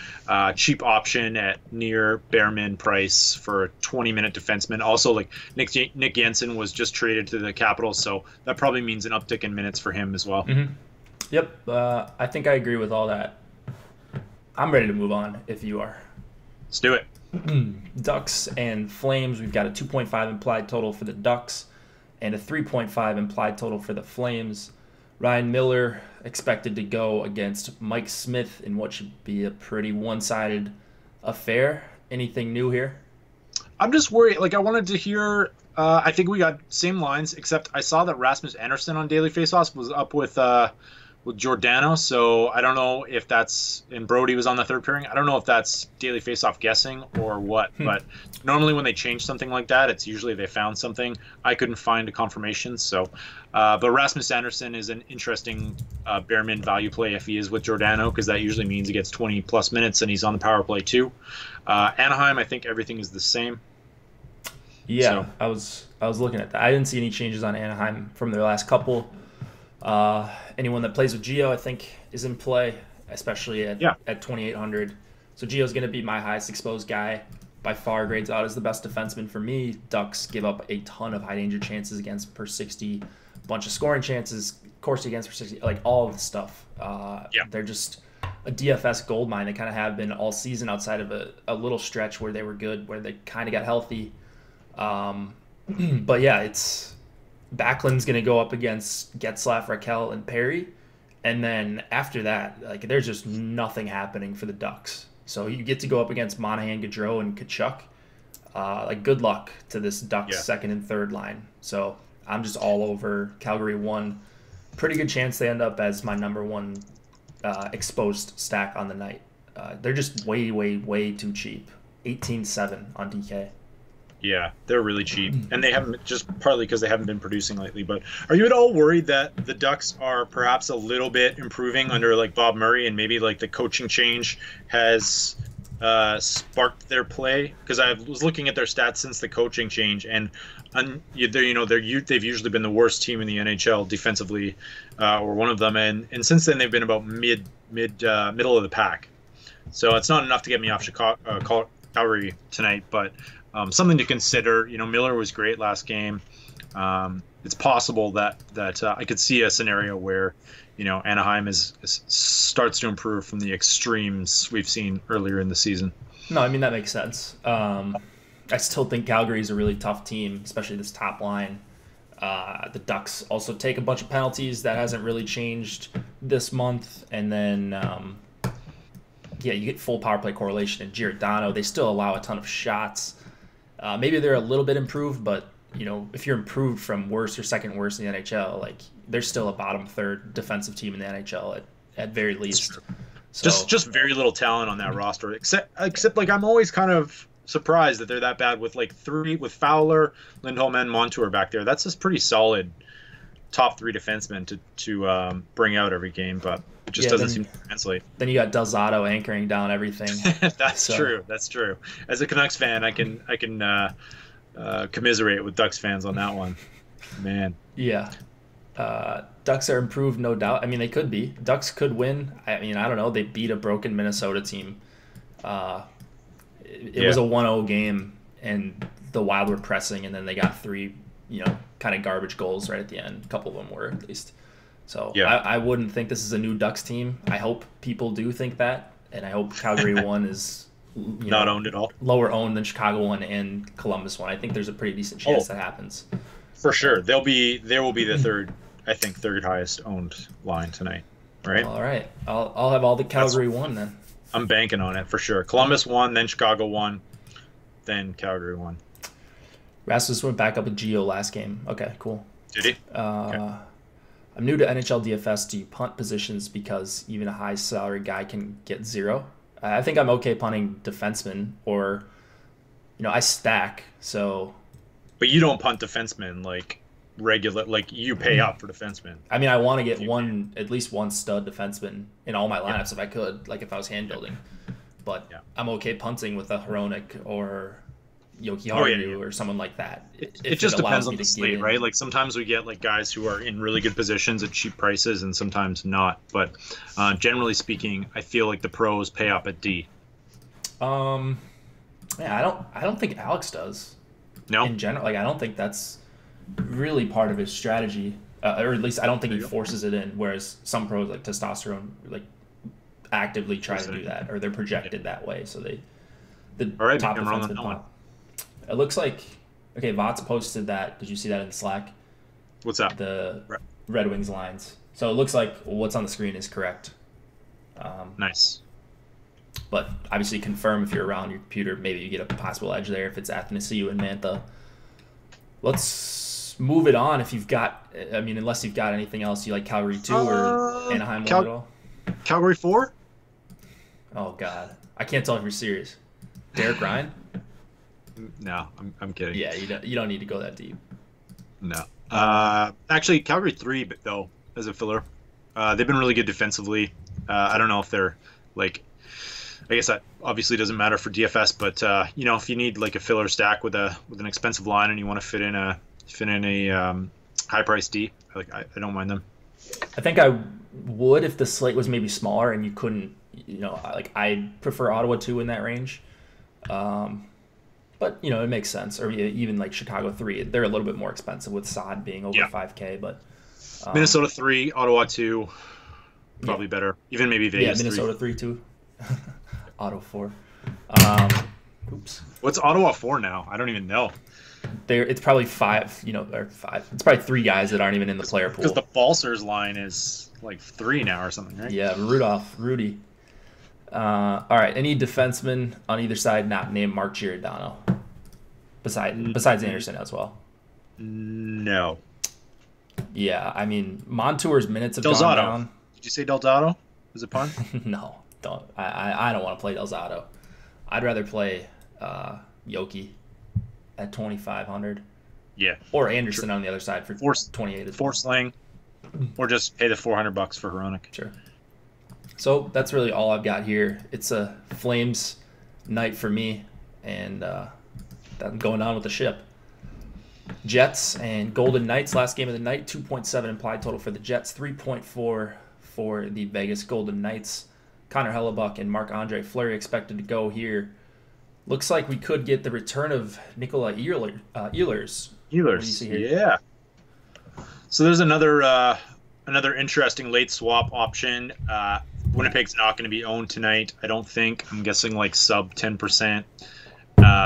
cheap option at near bare min price for a 20-minute defenseman. Also, like Nick Jensen was just traded to the Capitals, so that probably means an uptick in minutes for him as well. Mm-hmm. Yep, I think I agree with all that. I'm ready to move on if you are. Let's do it. Ducks and Flames. We've got a 2.5 implied total for the Ducks and a 3.5 implied total for the Flames. Ryan Miller expected to go against Mike Smith in what should be a pretty one-sided affair. Anything new here? I'm just worried. Like, I wanted to hear. I think we got same lines, except I saw that Rasmus Andersson on Daily Faceoffs was up with Giordano, so I don't know if that's, and Brody was on the third pairing. I don't know if that's Daily Faceoff guessing or what, but normally when they change something like that, it's usually they found something. I couldn't find a confirmation, so but Rasmus Andersson is an interesting bare min value play if he is with Giordano, because that usually means he gets 20 plus minutes and he's on the power play too. Anaheim, I think everything is the same. Yeah, so. I was looking at that. I didn't see any changes on Anaheim from their last couple. Anyone that plays with Gio, I think, is in play, especially at 2,800. So Gio's going to be my highest exposed guy. By far, grades out as the best defenseman for me. Ducks give up a ton of high danger chances against per 60, bunch of scoring chances, Corsi against per 60, like all of the stuff. They're just a DFS gold mine. They kind of have been all season outside of a little stretch where they were good, where they kind of got healthy. But yeah, it's Backlund's going to go up against Getzlaf, Raquel, and Perry. And then after that, like, there's just nothing happening for the Ducks. So you get to go up against Monahan, Gaudreau, and Kachuk. Like, good luck to this Ducks second and third line. So I'm just all over Calgary 1. Pretty good chance they end up as my number one exposed stack on the night. They're just way, way, way too cheap. 18-7 on DK. Yeah, they're really cheap, and they haven't, just partly because they haven't been producing lately. But are you at all worried that the Ducks are perhaps a little bit improving under like Bob Murray, and maybe like the coaching change has sparked their play? Because I was looking at their stats since the coaching change, and they've usually been the worst team in the NHL defensively, or one of them, and since then they've been about middle of the pack. So it's not enough to get me off Calgary tonight, but something to consider. Miller was great last game. It's possible that I could see a scenario where Anaheim starts to improve from the extremes we've seen earlier in the season. No, I mean that makes sense. I still think Calgary is a really tough team, especially this top line. The Ducks also take a bunch of penalties. That hasn't really changed this month. And then, you get full power play correlation in Giordano. They still allow a ton of shots. Maybe they're a little bit improved, but if you're improved from worst or second worst in the NHL, like they're still a bottom third defensive team in the NHL at very least. So, just very little talent on that roster, except like I'm always kind of surprised that they're that bad with with Fowler, Lindholm, and Montour back there. That's just pretty solid top three defensemen to bring out every game, but it just doesn't seem to translate. Then you got Del Zotto anchoring down everything. That's true. That's true. As a Canucks fan, I can commiserate with Ducks fans on that one. Man. Yeah. Ducks are improved, no doubt. I mean, they could be. Ducks could win. I mean, I don't know. They beat a broken Minnesota team. It was a 1-0 game, and the Wild were pressing, and then they got three, kind of garbage goals right at the end. A couple of them were, at least. So I wouldn't think this is a new Ducks team. I hope people do think that, and I hope Calgary 1 is not owned at all. Lower owned than Chicago 1 and Columbus 1. I think there's a pretty decent chance that happens. For sure. There will be the third highest owned line tonight. Right? All right. I'll have all the Calgary 1 then. I'm banking on it for sure. Columbus 1, then Chicago 1, then Calgary 1. Rasmus went back up with Gio last game. Okay, cool. Did he? Okay. I'm new to NHL DFS. Do you punt positions because even a high salary guy can get 0? I think I'm okay punting defensemen, or I stack. So, but you don't punt defensemen like regular, like you pay up for defensemen. I mean, I want to get at least one stud defenseman in all my lineups if I could, like if I was hand building. But I'm okay punting with a Hronek or Jokiharju or someone like that. It just depends on the slate, right? Like sometimes we get like guys who are in really good positions at cheap prices, and sometimes not. But generally speaking, I feel like the pros pay up at D. I don't think Alex does. No. In general, like I don't think that's really part of his strategy, or at least I don't think he forces it in. Whereas some pros like Testosterone like actively try to do that, or they're projected that way. So all right, top defenseman pop. It looks like Vots posted that. Did you see that in the Slack? What's that? The Red Wings lines. So it looks like what's on the screen is correct. Nice. But obviously confirm if you're around your computer. Maybe you get a possible edge there if it's Athanasiou and Mantha. Let's move it on if you've got, unless you've got anything else. You like Calgary 2 or Anaheim 1 at all? Calgary 4? Oh, God. I can't tell if you're serious. Derek Ryan? No, I'm kidding. Yeah, you don't need to go that deep. No. Actually, Calgary 3, though, as a filler. They've been really good defensively. I don't know if they're, like... I guess that obviously doesn't matter for DFS, but if you need like a filler stack with an expensive line and you want to fit in a high price D, I don't mind them. I think I would if the slate was maybe smaller and you couldn't, I prefer Ottawa 2 in that range. But it makes sense. Or even like Chicago 3, they're a little bit more expensive with Saad being over $5K. But Minnesota 3, Ottawa 2, probably better. Even maybe Vegas. Yeah, Minnesota 3 too. Ottawa 4. Oops. What's Ottawa 4 now? I don't even know. It's probably 5. Or 5. It's probably 3 guys that aren't even in the player pool. Because the Falsers line is like 3 now or something, right? Yeah, Rudy. All right, any defenseman on either side not named Mark Giordano? Besides Anderson as well. No. Yeah, I mean Montour's minutes have Del gone Zotto. down. Did you say Del Zotto? Is it pun? No, don't. I don't want to play Del Zotto. I'd rather play Yoki at 2,500. Yeah. Or Anderson on the other side for 28. Force Lang, or just pay the $400 for Hronek. Sure. So that's really all I've got here. It's a Flames night for me, and I'm going on with the ship. Jets and Golden Knights, last game of the night, 2.7 implied total for the Jets, 3.4 for the Vegas Golden Knights. Connor Hellebuck and Marc-Andre Fleury expected to go here. Looks like we could get the return of Nikola Ehlers. What do you Steelers, see here? yeah. So there's another interesting late swap option. Winnipeg's not going to be owned tonight, I don't think. I'm guessing like sub 10%.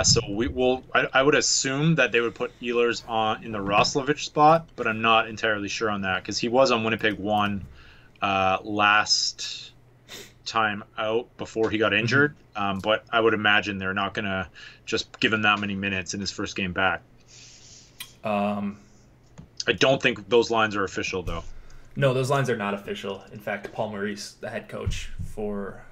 So we will. I would assume that they would put Ehlers on in the Roslovic spot, but I'm not entirely sure on that because he was on Winnipeg 1 last time out before he got injured. But I would imagine they're not going to just give him that many minutes in his first game back. I don't think those lines are official, though. No, those lines are not official. In fact, Paul Maurice, the head coach for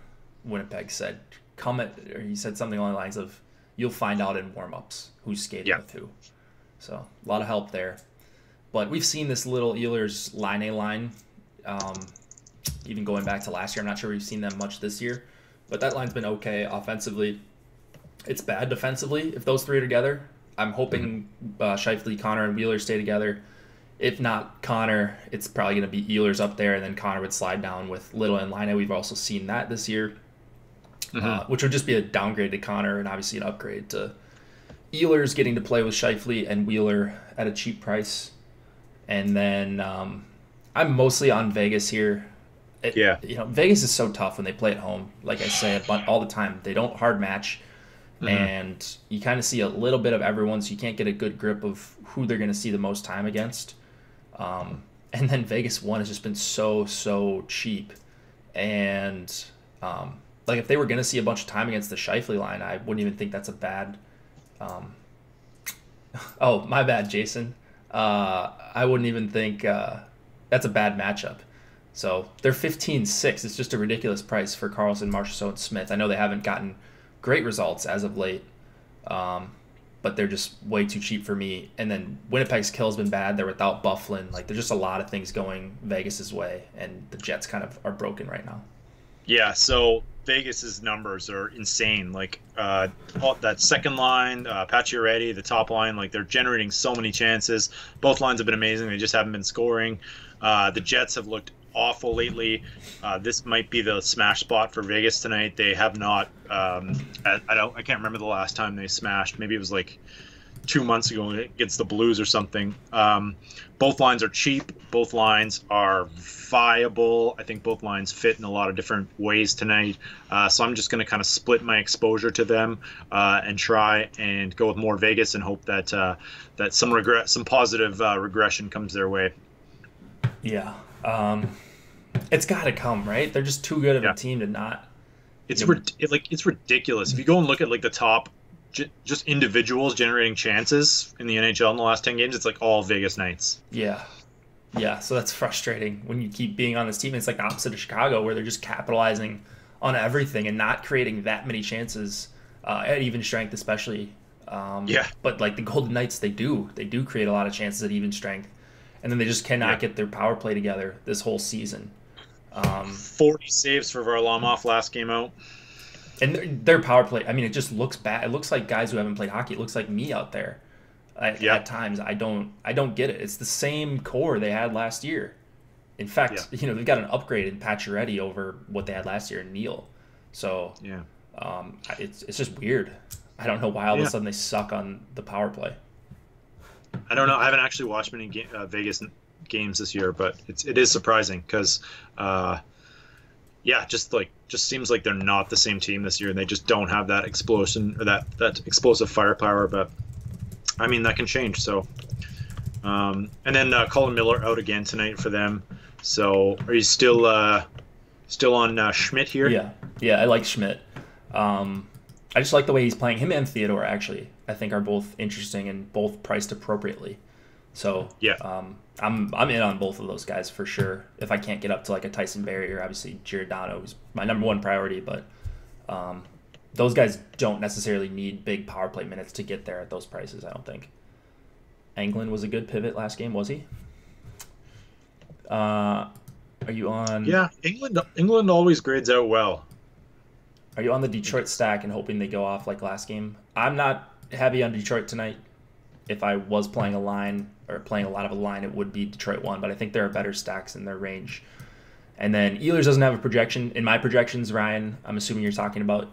Winnipeg, said he said something along the lines of, "You'll find out in warm-ups who's skating with who." So a lot of help there. But we've seen this little Ehlers line, even going back to last year. I'm not sure we've seen them much this year, but that line's been okay offensively. It's bad defensively if those three are together. I'm hoping Scheifele, Connor, and Wheeler stay together. If not Connor, it's probably going to be Ehlers up there, and then Connor would slide down with Little and Laine. We've also seen that this year, which would just be a downgrade to Connor and obviously an upgrade to Ehlers getting to play with Scheifele and Wheeler at a cheap price. And then I'm mostly on Vegas here. Vegas is so tough when they play at home. Like I say all the time, they don't hard match. And you kind of see a little bit of everyone, so you can't get a good grip of who they're going to see the most time against. And then Vegas 1 has just been so cheap. And like if they were going to see a bunch of time against the Scheifele line, I wouldn't even think that's a bad. Oh, my bad, Jason. I wouldn't even think that's a bad matchup. So they're 15-6. It's just a ridiculous price for Carlson, Marchessault, and Smith. I know they haven't gotten great results as of late, but they're just way too cheap for me. And then Winnipeg's kill has been bad. They're without Bufflin. Like, there's just a lot of things going Vegas's way, and the Jets kind of are broken right now. Yeah, so Vegas's numbers are insane. Like that second line, Pacioretty, the top line, like they're generating so many chances. Both lines have been amazing. They just haven't been scoring. The Jets have looked awful lately. This might be the smash spot for Vegas tonight. They have not. I can't remember the last time they smashed. Maybe it was like 2 months ago against the Blues or something. Both lines are cheap. Both lines are viable. I think both lines fit in a lot of different ways tonight. So I'm just going to kind of split my exposure to them and try and go with more Vegas and hope that that some positive regression comes their way. Yeah. It's got to come, right? They're just too good of a team to not. It's ridiculous. If you go and look at like the top just individuals generating chances in the NHL in the last 10 games, it's like all Vegas Knights. Yeah. So that's frustrating when you keep being on this team. It's like opposite of Chicago, where they're just capitalizing on everything and not creating that many chances at even strength, especially. But like the Golden Knights, they do create a lot of chances at even strength, and then they just cannot get their power play together this whole season. 40 saves for Varlamov last game out. And their power play, I mean, it just looks bad. It looks like guys who haven't played hockey. It looks like me out there. At times, I don't get it. It's the same core they had last year. In fact, they've got an upgrade in Pacioretty over what they had last year in Neal. So it's just weird. I don't know why all of a sudden they suck on the power play. I don't know. I haven't actually watched many Vegas games this year, but it is surprising because just seems like they're not the same team this year, and they just don't have that explosion or that explosive firepower. But I mean, that can change. So, and then Colin Miller out again tonight for them. So, are you still on Schmidt here? Yeah, I like Schmidt. I just like the way he's playing. Him and Theodore, actually, I think are both interesting and both priced appropriately. So I'm in on both of those guys for sure. If I can't get up to like a Tyson Barrie or obviously Giordano, who's my number one priority, but those guys don't necessarily need big power play minutes to get there at those prices, I don't think. Anglin was a good pivot last game, was he? Are you on? Yeah, England always grades out well. Are you on the Detroit stack and hoping they go off like last game? I'm not heavy on Detroit tonight. If I was playing a line or playing a lot of a line, it would be Detroit 1, but I think there are better stacks in their range. And then Ehlers doesn't have a projection. In my projections, Ryan, I'm assuming you're talking about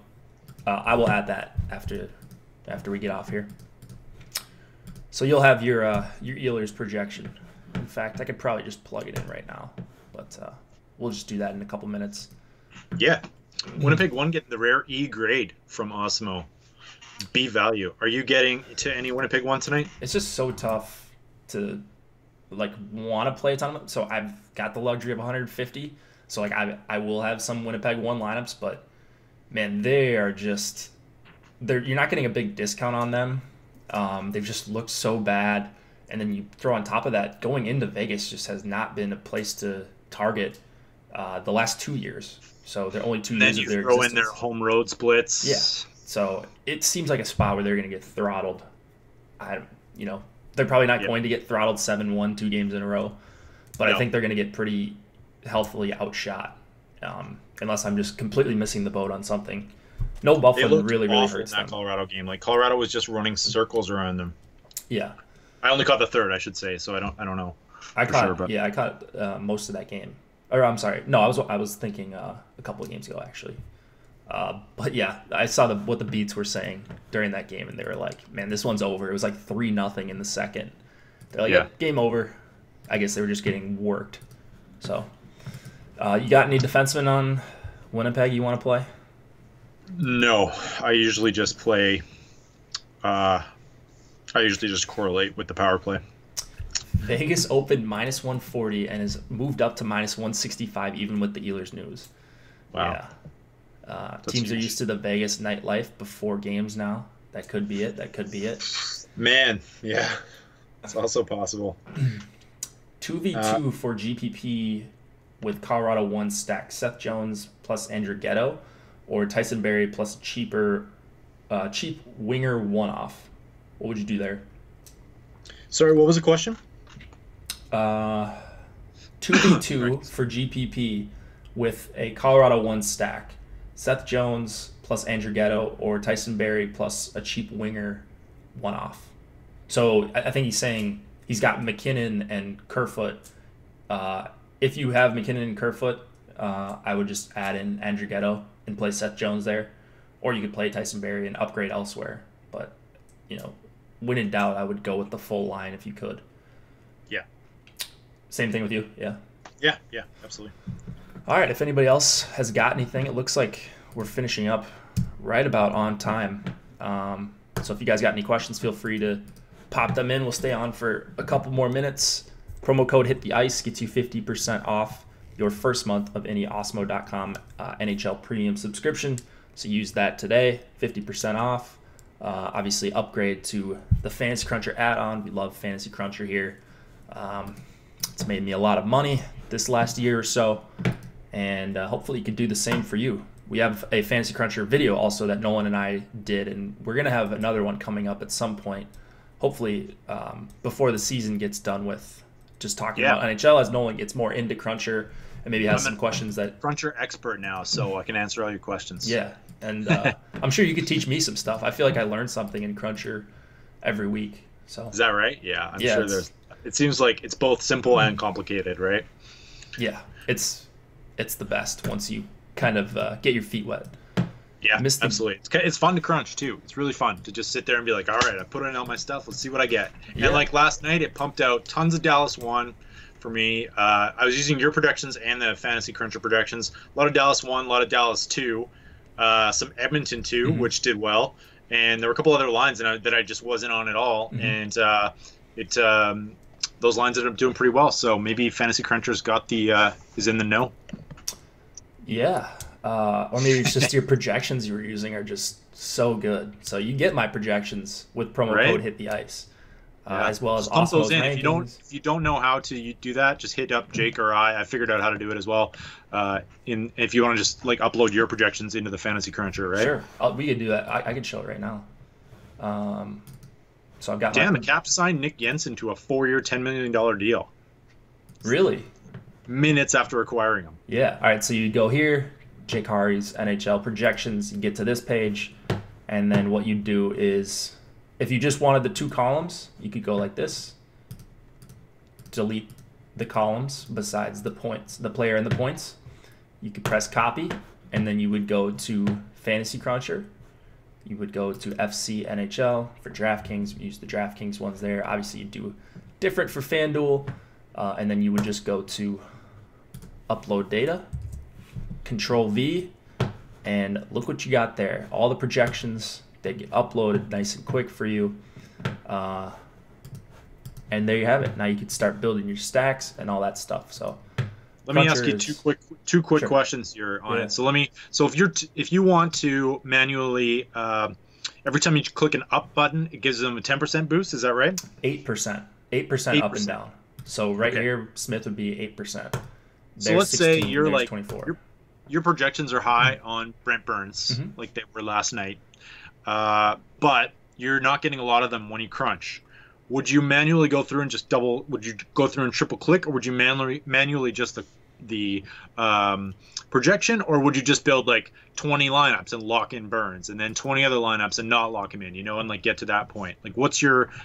I will add that after we get off here. So you'll have your Ehlers projection. In fact, I could probably just plug it in right now, but we'll just do that in a couple minutes. Yeah. Winnipeg 1 getting the rare E grade from Osmo. B value. Are you getting to any Winnipeg 1 tonight? It's just so tough to want to play a ton of them. So I've got the luxury of 150. So I will have some Winnipeg 1 lineups, but man, you're not getting a big discount on them. They've just looked so bad. And then you throw on top of that, going into Vegas just has not been a place to target the last 2 years. So they're only 2 years of their existence. Then you throw in their home road splits. Yeah. So it seems like a spot where they're going to get throttled. They're probably not going to get throttled 7-1 2 games in a row. But I think they're going to get pretty healthily outshot. Unless I'm just completely missing the boat on something. No, Buffalo really hurts in that them. Colorado game. Like Colorado was just running circles around them. Yeah. I only caught the third, I should say, so I don't know. I caught most of that game. Or I'm sorry, no, I was thinking a couple of games ago actually. But yeah, I saw what the beats were saying during that game, and they were like, "Man, this one's over." It was like 3-0 in the second. They're like, "Yeah, game over." I guess they were just getting worked. So, you got any defensemen on Winnipeg you want to play? No, I usually just play. I usually just correlate with the power play. Vegas opened -140 and has moved up to -165 even with the Ehlers news. Wow. Yeah. Teams are used to the Vegas nightlife before games now. That could be it. Man, yeah. It's also possible. 2v2 for GPP with Colorado 1 stack. Seth Jones plus Andrew Ghetto or Tyson Barrie plus cheap winger 1-off. What would you do there? Sorry, what was the question? 2v2 for GPP with a Colorado 1 stack. Seth Jones plus Andrew Ghetto or Tyson Barrie plus a cheap winger 1-off. So I think he's saying he's got McKinnon and Kerfoot. If you have McKinnon and Kerfoot, I would just add in Andrew Ghetto and play Seth Jones there. Or you could play Tyson Barrie and upgrade elsewhere. But, when in doubt, I would go with the full line if you could. Yeah. Same thing with you, yeah? Yeah, absolutely. All right, if anybody else has got anything, it looks like we're finishing up right about on time. So if you guys got any questions, feel free to pop them in. We'll stay on for a couple more minutes. Promo code HitTheIce gets you 50% off your first month of any Osmo.com NHL premium subscription. So use that today, 50% off. Obviously, upgrade to the Fantasy Cruncher add-on. We love Fantasy Cruncher here. It's made me a lot of money this last year or so, and hopefully you can do the same for you. We have a Fantasy Cruncher video also that Nolan and I did, and we're going to have another one coming up at some point, hopefully before the season gets done with just talking about NHL as Nolan gets more into Cruncher and maybe has some questions that... Cruncher expert now, so I can answer all your questions. Yeah, and I'm sure you could teach me some stuff. I feel like I learn something in Cruncher every week. So is that right? Yeah, I'm sure there's... It seems like it's both simple and complicated, right? Yeah, it's the best once you kind of get your feet wet. Yeah, absolutely. It's fun to crunch, too. It's really fun to just sit there and be like, all right, I put in all my stuff. Let's see what I get. Yeah. And like last night, it pumped out tons of Dallas 1 for me. I was using your projections and the Fantasy Cruncher projections. A lot of Dallas 1, a lot of Dallas 2, some Edmonton 2, which did well. And there were a couple other lines that I just wasn't on at all. And those lines ended up doing pretty well. So maybe Fantasy Cruncher's got is in the know. Yeah. Or maybe it's just your projections you were using are just so good. So you get my projections with promo code HitTheIce, as well as Osmo's rankings. If you don't know how to do that, just hit up Jake or I. I figured out how to do it as well. If you want to just like upload your projections into the Fantasy Cruncher, right? Sure, we could do that. I could show it right now. So I've got. Damn, the Caps signed Nick Jensen to a 4-year, $10 million deal. Really? Minutes after acquiring him. Yeah. All right. So you go here. Jake Hari's NHL projections, you get to this page, and then what you do is, if you just wanted the 2 columns, you could go like this, delete the columns besides the points, the player and the points. You could press copy, and then you would go to Fantasy Cruncher, you would go to FC NHL for DraftKings. Use the DraftKings ones there. Obviously, you do different for FanDuel, and then you would just go to upload data, Control V, and look what you got there. All the projections, they get uploaded nice and quick for you. And there you have it. Now you can start building your stacks and all that stuff. So let me ask you two quick questions here on it. So if you want to manually every time you click an up button, it gives them a 10% boost. Is that right? 8% up and down. So here, Smith would be 8%. So let's say you're like 24. Your projections are high on Brent Burns, like they were last night, but you're not getting a lot of them when you crunch. Would you manually go through and just would you go through and triple click, or would you manually just the projection, or would you just build like 20 lineups and lock in Burns, and then 20 other lineups and not lock him in, and like get to that point? Like,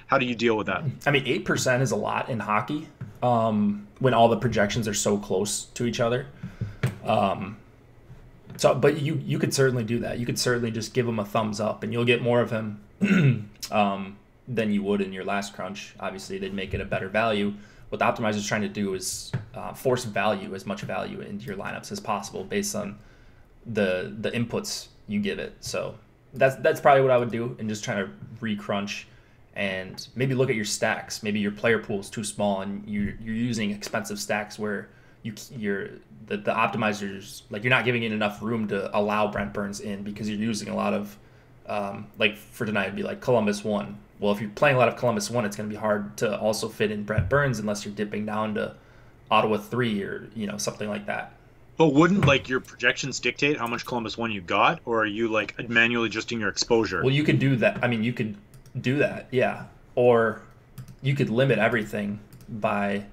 how do you deal with that? I mean, 8% is a lot in hockey when all the projections are so close to each other. But you could certainly do that. You could certainly just give him a thumbs up, and you'll get more of him than you would in your last crunch. Obviously, they'd make it a better value. What the optimizer is trying to do is force as much value into your lineups as possible based on the inputs you give it. So that's probably what I would do, and just trying to re-crunch and maybe look at your stacks. Maybe your player pool is too small and you're using expensive stacks where the optimizers, like, you're not giving it enough room to allow Brent Burns in because you're using a lot of like for tonight it'd be like Columbus 1. Well, if you're playing a lot of Columbus 1, it's going to be hard to also fit in Brent Burns unless you're dipping down to Ottawa 3 or something like that. But wouldn't like your projections dictate how much Columbus 1 you got, or are you like manually adjusting your exposure? Well, you could do that. I mean, you could do that, yeah. Or you could limit everything by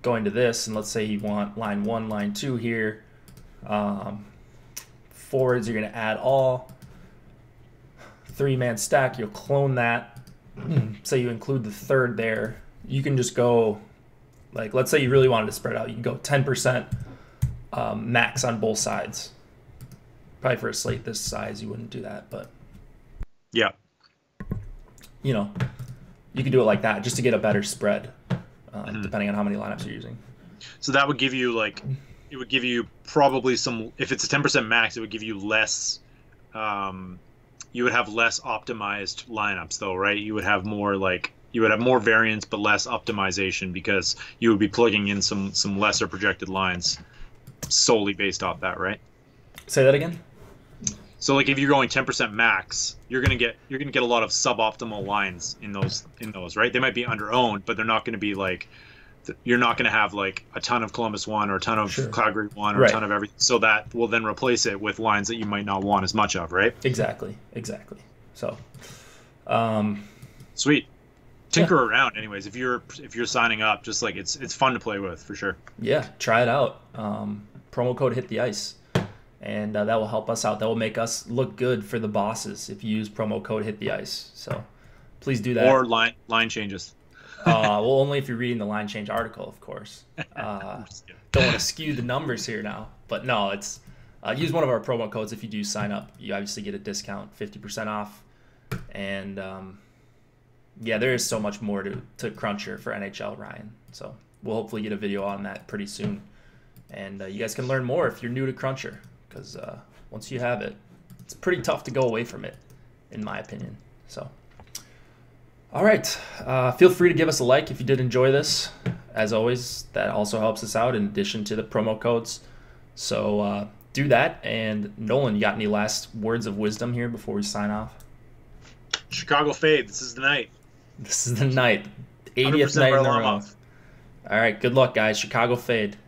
going to this, and let's say you want line 1, line 2 here. Forwards, you're going to add all. 3-man stack, you'll clone that. Say you include the third there. You can just go, like, let's say you really wanted to spread out. You can go 10% max on both sides. Probably for a slate this size, you wouldn't do that, but yeah, you can do it like that just to get a better spread, depending on how many lineups you're using. So that would give you it would give you probably some. If it's a 10% max, it would give you less. You would have less optimized lineups, though, right? You would have more variance but less optimization because you would be plugging in some lesser projected lines solely based off that, right? Say that again. So like if you're going 10% max, you're gonna get a lot of suboptimal lines in those, right? They might be under owned, but they're not going to be like. You're not going to have like a ton of Columbus 1 or a ton of Calgary 1 or a ton of everything. So that will then replace it with lines that you might not want as much of, right? Exactly. So, sweet. Tinker around, anyways. If you're signing up, just like it's fun to play with for sure. Yeah, try it out. Promo code Hit the Ice, and that will help us out. That will make us look good for the bosses if you use promo code Hit the Ice. So, please do that. Or line changes. Well, only if you're reading the line change article, of course. Don't want to skew the numbers here now, but no, it's use one of our promo codes if you do sign up. You obviously get a discount, 50% off, and there is so much more to Cruncher for NHL, Ryan. So we'll hopefully get a video on that pretty soon, and you guys can learn more if you're new to Cruncher, because once you have it, it's pretty tough to go away from it, in my opinion. So. All right. Feel free to give us a like if you did enjoy this. As always, that also helps us out in addition to the promo codes. So do that. And Nolan, you got any last words of wisdom here before we sign off? Chicago fade. This is the night. This is the night. 80th night in a row. All right. Good luck, guys. Chicago fade.